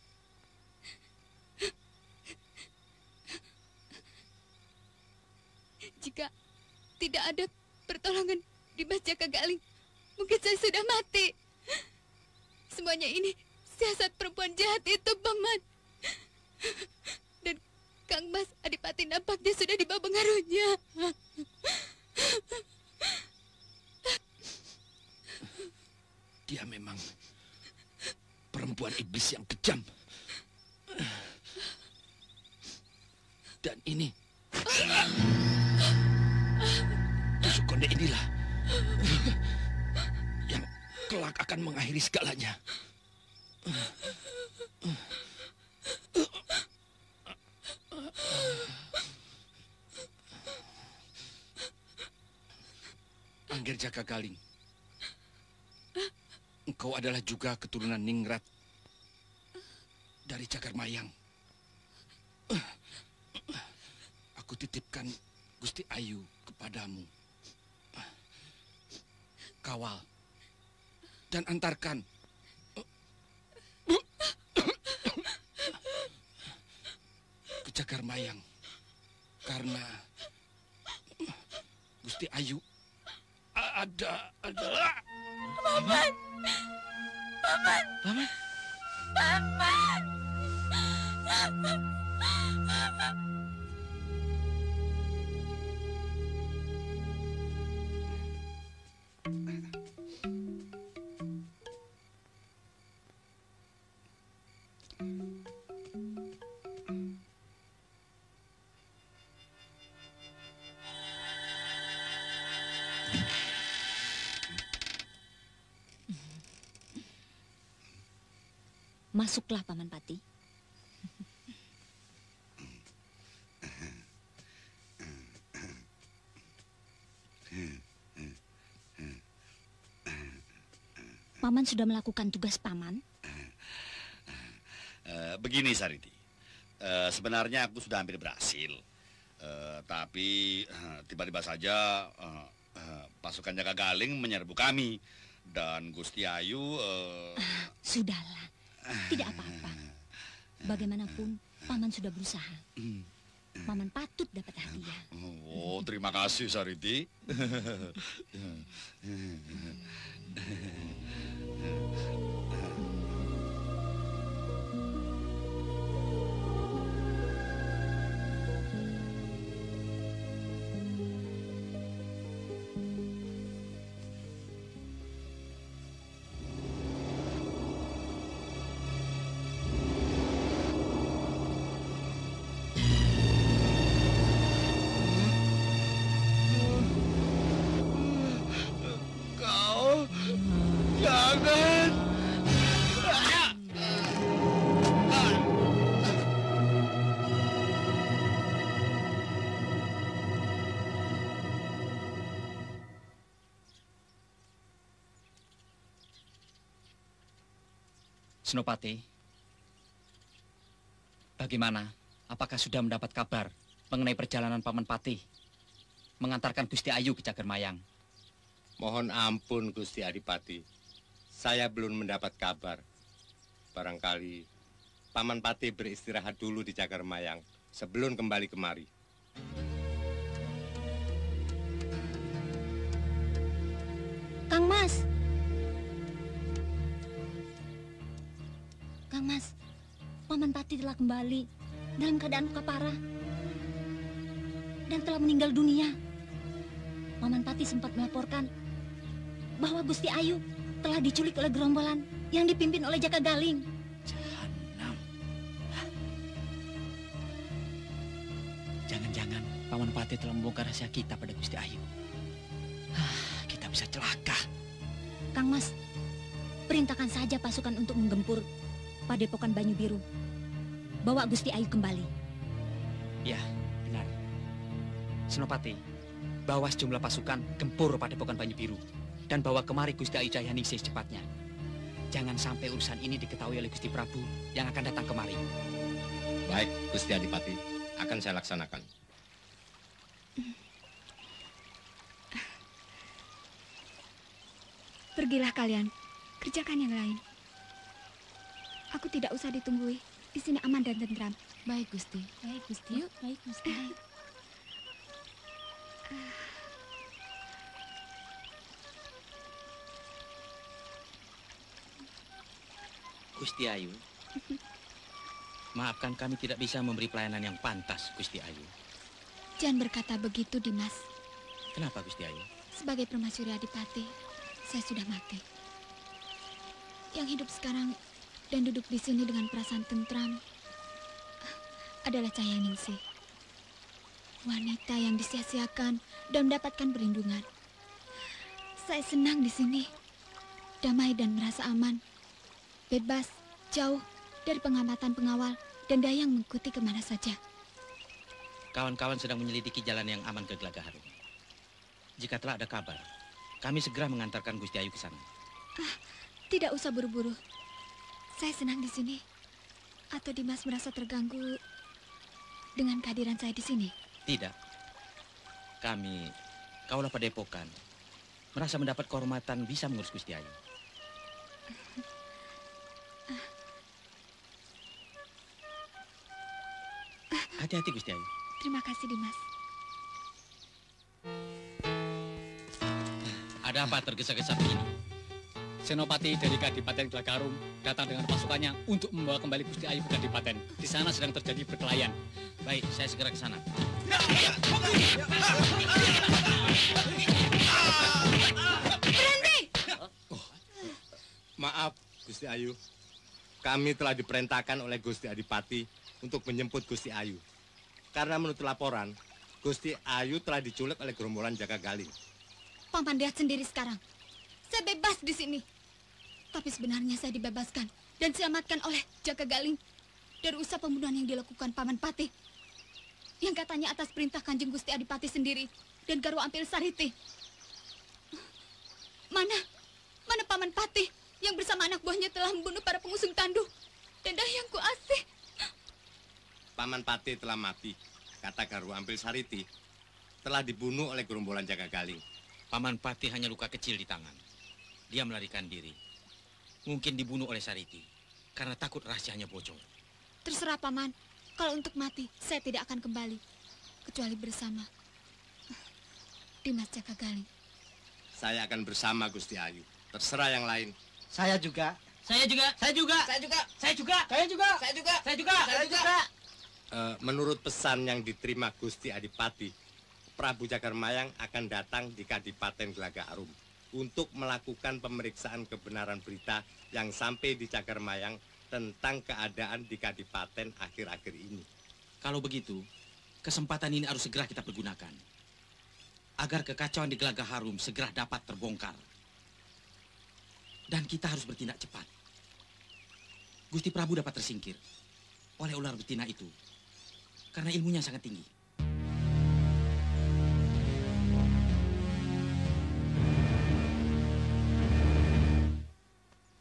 Jika tidak ada pertolongan Dimas Jaka Galing, mungkin saya sudah mati. Semuanya ini siasat perempuan jahat itu, Paman. Dan Kang Mas Adipati nampaknya sudah di bawah pengaruhnya. Dia memang perempuan iblis yang kejam. Dan ini tusuk konde inilah yang kelak akan mengakhiri segalanya. Angger Jaka Galing, engkau adalah juga keturunan Ningrat dari Cakarmayang. Aku titipkan Gusti Ayu kepadamu. Kawal dan antarkan ke Cakarmayang karena Gusti Ayu ada Paman! Paman! Paman! Paman! Masuklah, Paman Pati. Paman sudah melakukan tugas Paman? Begini, Sariti. Sebenarnya aku sudah hampir berhasil. Tapi tiba-tiba saja pasukan Jaka Galing menyerbu kami. Dan Gusti Ayu... Sudahlah. Tidak apa-apa. Bagaimanapun, Paman sudah berusaha. Paman patut dapat hadiah. Oh, terima kasih, Sariti. Kau Jangan! Senopati, bagaimana? Apakah sudah mendapat kabar mengenai perjalanan Paman Patih mengantarkan Gusti Ayu ke Cagermayang? Mohon ampun, Gusti Adipati. Saya belum mendapat kabar. Barangkali Paman Patih beristirahat dulu di Cagermayang sebelum kembali kemari. Kang Mas. Kang Mas, Paman Patih telah kembali dalam keadaan luka parah dan telah meninggal dunia. Paman Patih sempat melaporkan bahwa Gusti Ayu telah diculik oleh gerombolan yang dipimpin oleh Jaka Galing. Jahanam. Jangan-jangan Paman Patih telah membongkar rahasia kita pada Gusti Ayu. Kita bisa celaka. Kang Mas, perintahkan saja pasukan untuk menggempur Padepokan Banyu Biru. Bawa Gusti Ayu kembali. Ya, benar. Senopati, bawa sejumlah pasukan gempur Padepokan Banyu Biru dan bawa kemari Gusti Ayu Cahyaningsih secepatnya. Jangan sampai urusan ini diketahui oleh Gusti Prabu yang akan datang kemari. Baik, Gusti Adipati, akan saya laksanakan. Pergilah kalian, kerjakan yang lain. Aku tidak usah ditunggui. Di sini aman dan tentram. Baik, Gusti. Baik, Gusti. Yuk, baik, Gusti. Gusti Ayu, maafkan kami tidak bisa memberi pelayanan yang pantas, Gusti Ayu. Jangan berkata begitu, Dimas. Kenapa, Gusti Ayu? Sebagai permaisuri Adipati, saya sudah mati. Yang hidup sekarang dan duduk di sini dengan perasaan tentram adalah Cahyaningsih. Wanita yang disia-siakan dan mendapatkan perlindungan. Saya senang di sini, damai dan merasa aman, bebas, jauh dari pengamatan pengawal dan dayang mengikuti kemana saja. Kawan-kawan sedang menyelidiki jalan yang aman ke Gelagah Harum. Jika telah ada kabar, kami segera mengantarkan Gusti Ayu ke sana. Tidak usah buru-buru. Saya senang di sini. Atau Dimas merasa terganggu dengan kehadiran saya di sini? Tidak. Kami, kaulah Padepokan, merasa mendapat kehormatan bisa mengurus Gusti Ayu. Hati-hati, Gusti Ayu. Terima kasih, Dimas. Ada apa tergesa-gesa begini? Senopati dari Kadipaten Gelagah Harum datang dengan pasukannya untuk membawa kembali Gusti Ayu ke Kadipaten. Di sana sedang terjadi perkelahian. Baik, saya segera ke sana. Berhenti! Maaf, Gusti Ayu. Kami telah diperintahkan oleh Gusti Adipati untuk menjemput Gusti Ayu. Karena menurut laporan, Gusti Ayu telah diculik oleh gerombolan Jaka Galing. Paman lihat sendiri sekarang. Saya bebas di sini. Tapi sebenarnya saya dibebaskan dan diselamatkan oleh Jaka Galing dari usaha pembunuhan yang dilakukan Paman Patih. Yang katanya atas perintah Kanjeng Gusti Adipati sendiri dan Garwa Ampil Sariti. Mana Paman Patih yang bersama anak buahnya telah membunuh para pengusung Tanduh dan Dayangku Asih. Paman Patih telah mati, kata Garwa Ampil Sariti. Telah dibunuh oleh gerombolan Jaka Galing. Paman Patih hanya luka kecil di tangan. Dia melarikan diri. Mungkin dibunuh oleh Sariti karena takut rahasianya bocor. Terserah Paman. Kalau untuk mati, saya tidak akan kembali. Kecuali bersama Dimas Jaka Galing. Saya akan bersama Gusti Ayu. Terserah yang lain. Saya juga. Saya juga. Saya juga. Saya juga. Saya juga. Saya juga. Saya juga. Saya juga. Saya juga. Menurut pesan yang diterima Gusti Adipati, Prabu Cagermayang akan datang di Kadipaten Gelagah Harum untuk melakukan pemeriksaan kebenaran berita yang sampai di Cagermayang tentang keadaan di Kadipaten akhir-akhir ini. Kalau begitu, kesempatan ini harus segera kita pergunakan. Agar kekacauan di Gelagah Harum segera dapat terbongkar. Dan kita harus bertindak cepat. Gusti Prabu dapat tersingkir oleh ular betina itu karena ilmunya sangat tinggi.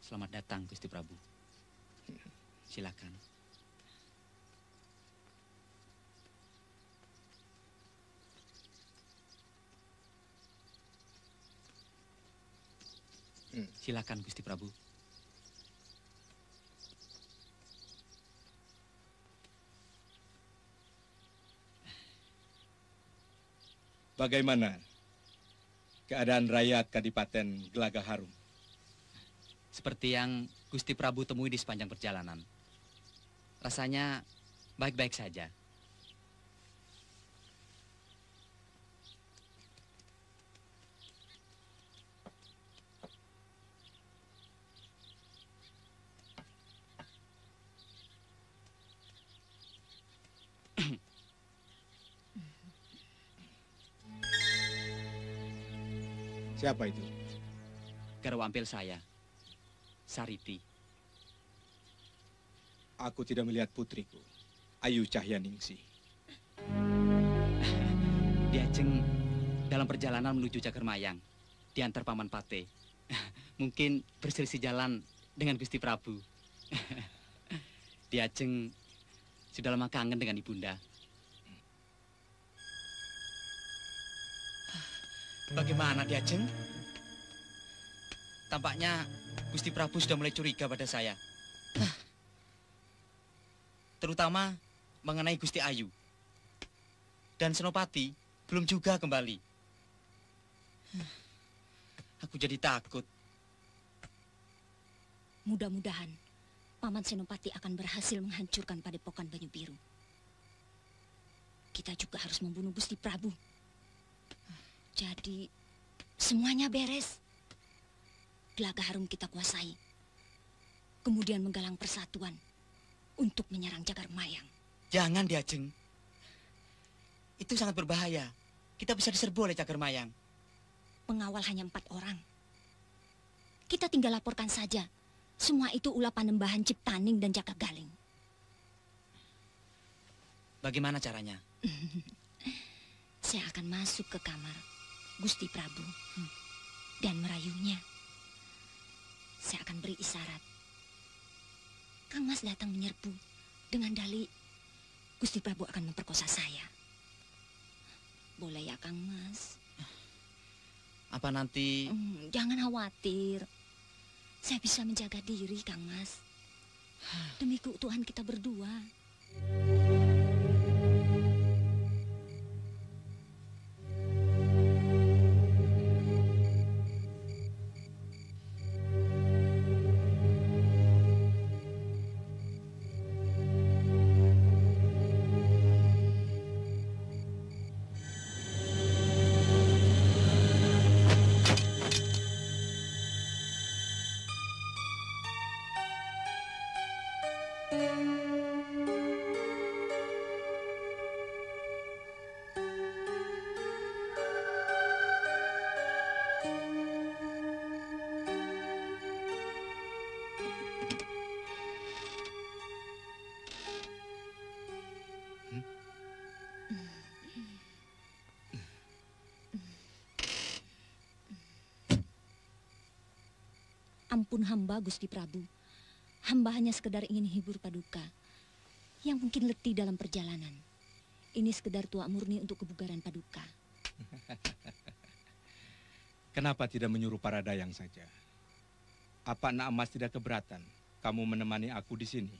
Selamat datang, Gusti Prabu. Silakan. Silakan, Gusti Prabu. Bagaimana keadaan rakyat Kadipaten Gelagah Harum? Seperti yang Gusti Prabu temui di sepanjang perjalanan. Rasanya baik-baik saja. Siapa itu? Garwa ampil saya, Sariti. Aku tidak melihat putriku, Ayu Cahyaningsih. Diajeng dalam perjalanan menuju Cakermayang, diantar Paman Pate. Mungkin berselisih jalan dengan Gusti Prabu. Diajeng sudah lama kangen dengan ibunda. Bagaimana Diajeng? Tampaknya Gusti Prabu sudah mulai curiga pada saya. Terutama mengenai Gusti Ayu. Dan Senopati belum juga kembali. Aku jadi takut. Mudah-mudahan Paman Senopati akan berhasil menghancurkan padepokan Banyu Biru. Kita juga harus membunuh Gusti Prabu. Jadi semuanya beres. Gelagah Harum kita kuasai. Kemudian menggalang persatuan untuk menyerang Cakermayang. Jangan Diajeng. Itu sangat berbahaya. Kita bisa diserbu oleh Cakermayang. Pengawal hanya 4 orang. Kita tinggal laporkan saja. Semua itu ulah Panembahan Ciptaning dan Jaka Galing. Bagaimana caranya? Saya akan masuk ke kamar Gusti Prabu dan merayunya. Saya akan beri isyarat. Kang Mas datang menyerbu dengan dalih Gusti Prabu akan memperkosa saya. Boleh ya Kang Mas? Apa nanti... Jangan khawatir. Saya bisa menjaga diri Kang Mas. Demi keutuhan kita berdua. Ampun hamba Gusti Prabu. Hamba hanya sekedar ingin hibur Paduka yang mungkin letih dalam perjalanan. Ini sekedar tuak murni untuk kebugaran Paduka. Kenapa tidak menyuruh para dayang saja? Apa Nak Emas tidak keberatan kamu menemani aku di sini?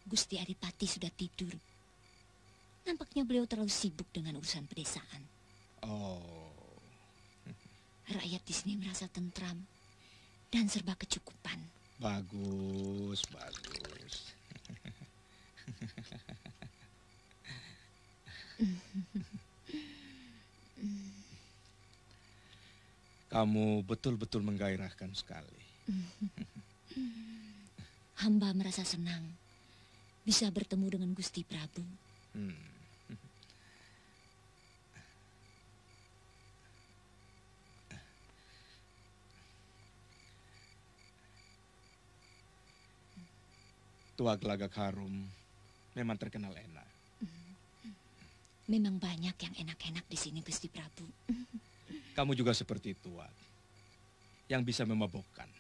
Gusti Adipati sudah tidur. Nampaknya beliau terlalu sibuk dengan urusan pedesaan. Oh. Rakyat di sini merasa tentram dan serba kecukupan. Bagus, bagus. Kamu betul-betul menggairahkan sekali. Hamba merasa senang bisa bertemu dengan Gusti Prabu. Tua Gelagah Harum memang terkenal enak. Memang banyak yang enak-enak di sini, Gusti Prabu. Kamu juga seperti Tua yang bisa memabokkan.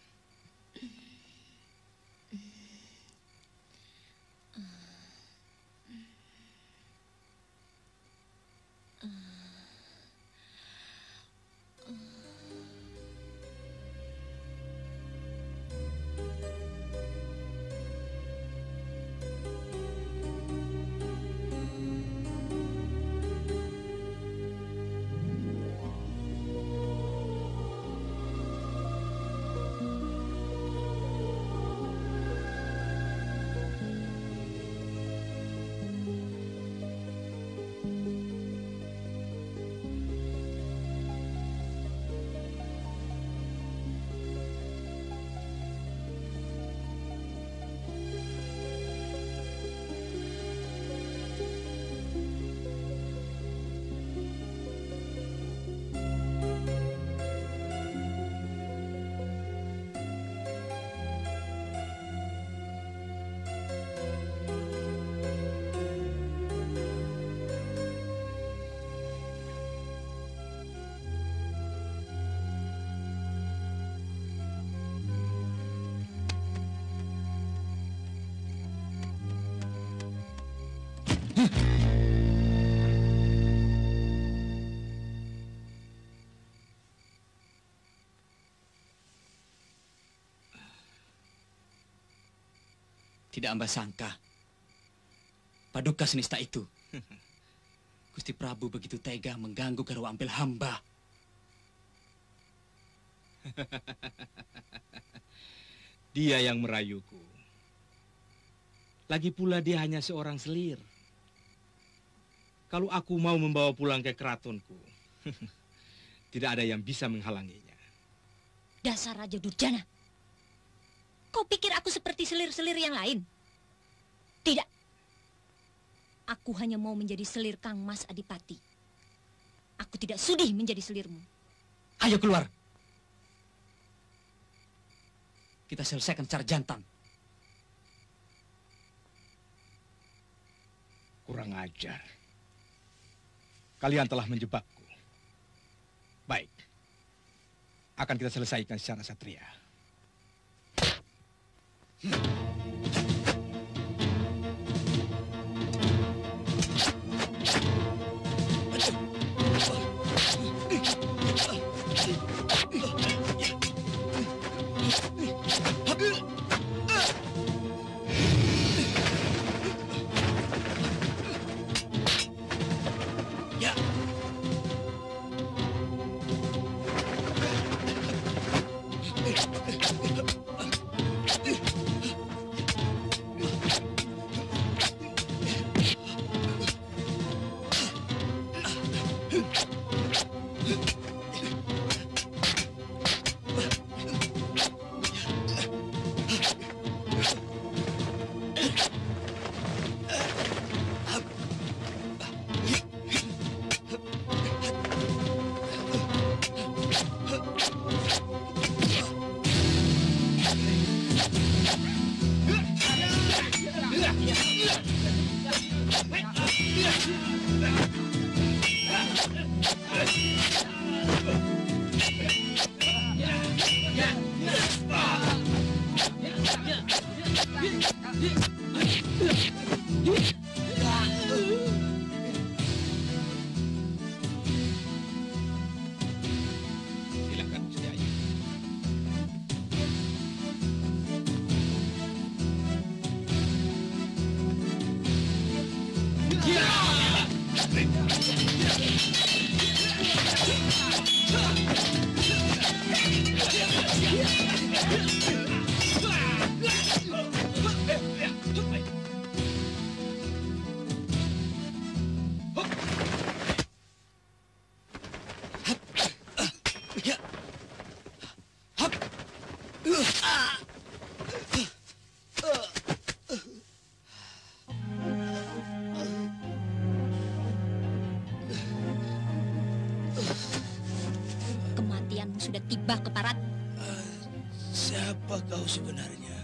Tidak Amba sangka, Paduka Senista itu, Gusti Prabu begitu tega mengganggu Garwa Ampil hamba. Dia yang merayuku. Lagi pula dia hanya seorang selir. Kalau aku mau membawa pulang ke keratonku, tidak ada yang bisa menghalanginya. Dasar Raja Durjana. Kau pikir aku seperti selir-selir yang lain? Tidak. Aku hanya mau menjadi selir Kang Mas Adipati. Aku tidak sudi menjadi selirmu. Ayo keluar. Kita selesaikan secara jantan. Kurang ajar. Kalian telah menjebakku. Baik. Akan kita selesaikan secara satria. Kematianmu sudah tiba ke Parat. Siapa kau sebenarnya?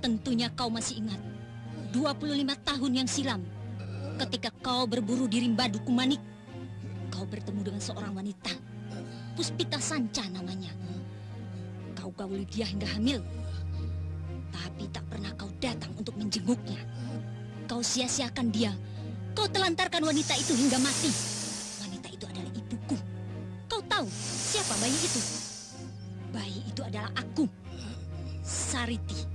Tentunya kau masih ingat 25 tahun yang silam, ketika kau berburu di rimba Duku Manik, kau bertemu dengan seorang wanita, Puspita Sanca namanya. Kau gauli dia hingga hamil, tapi tak pernah kau datang untuk menjenguknya. Kau sia-siakan dia, kau telantarkan wanita itu hingga mati. Wanita itu adalah ibuku. Kau tahu siapa bayi itu? Bayi itu adalah aku, Sariti.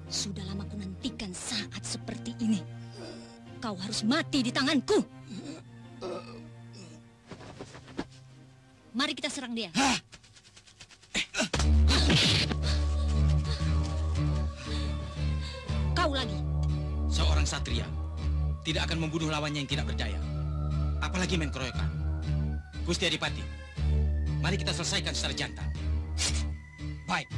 Sudah lama ku nantikan saat seperti ini. Kau harus mati di tanganku. Mari kita serang dia. Kau lagi. Seorang satria tidak akan membunuh lawannya yang tidak berdaya. Apalagi main keroyokan. Gusti Adipati, mari kita selesaikan secara jantan. Baik.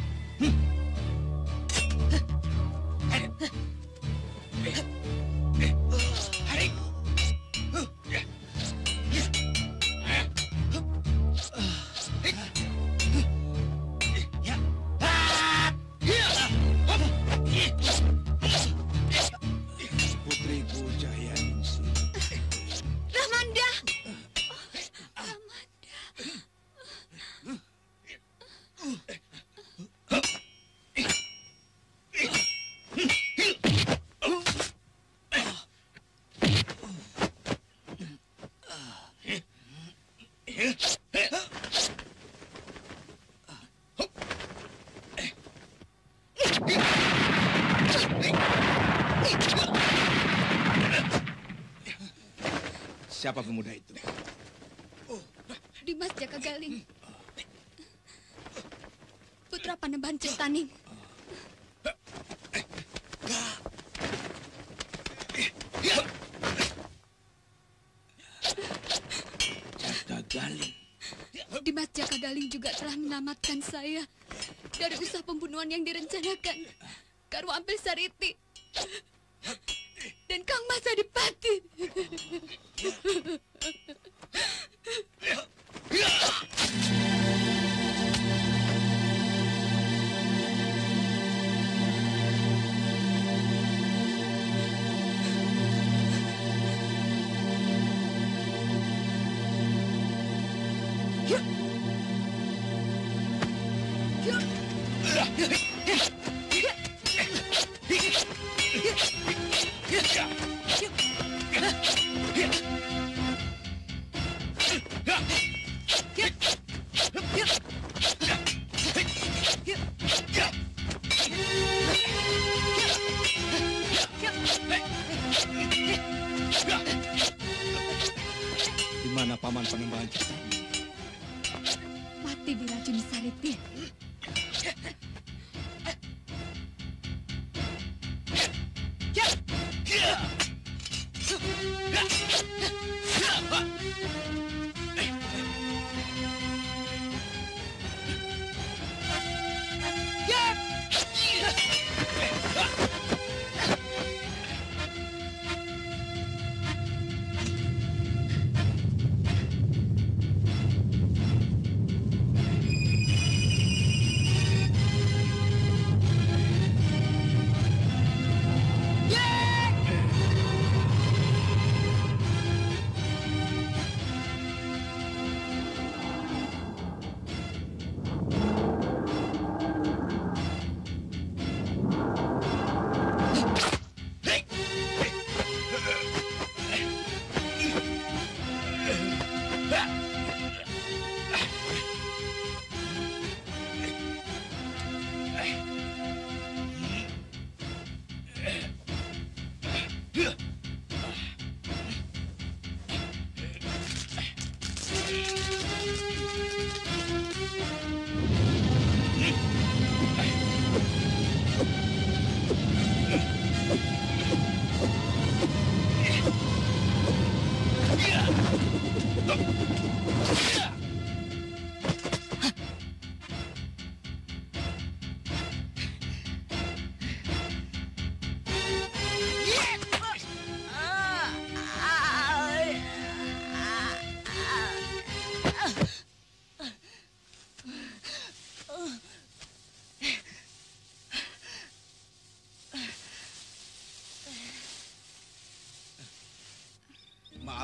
Putriku Jahyaningsih. Ramanda. Siapa pemuda itu? Dimas Jakagaling, putra Panembahan Ciptaning. Jakagaling. Dimas Jakagaling juga telah menyelamatkan saya dari usaha pembunuhan yang direncanakan Karwa Ampel Sariti dan Kang Mas Adipati. Di mana Paman Panembahan Cipta? Mati diracuni Sariti.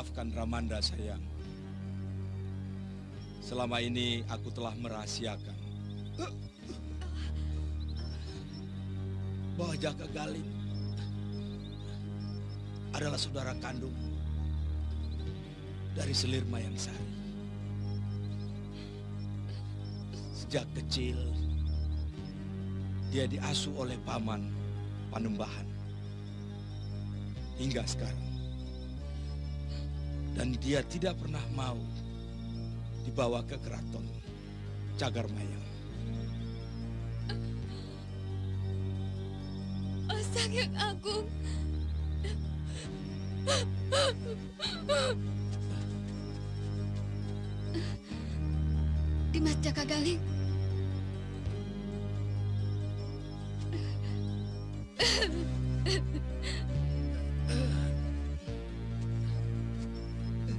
Maafkan Ramanda sayang. Selama ini aku telah merahasiakan bahwa Jaka Galing adalah saudara kandung dari Selir Mayangsari. Sejak kecil dia diasuh oleh paman Panembahan hingga sekarang. Dan dia tidak pernah mau dibawa ke keraton Cagarmayang. Oh, Sang Hyang Agung. Dimas Jaka Galing.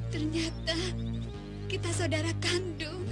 Ternyata kita saudara kandung.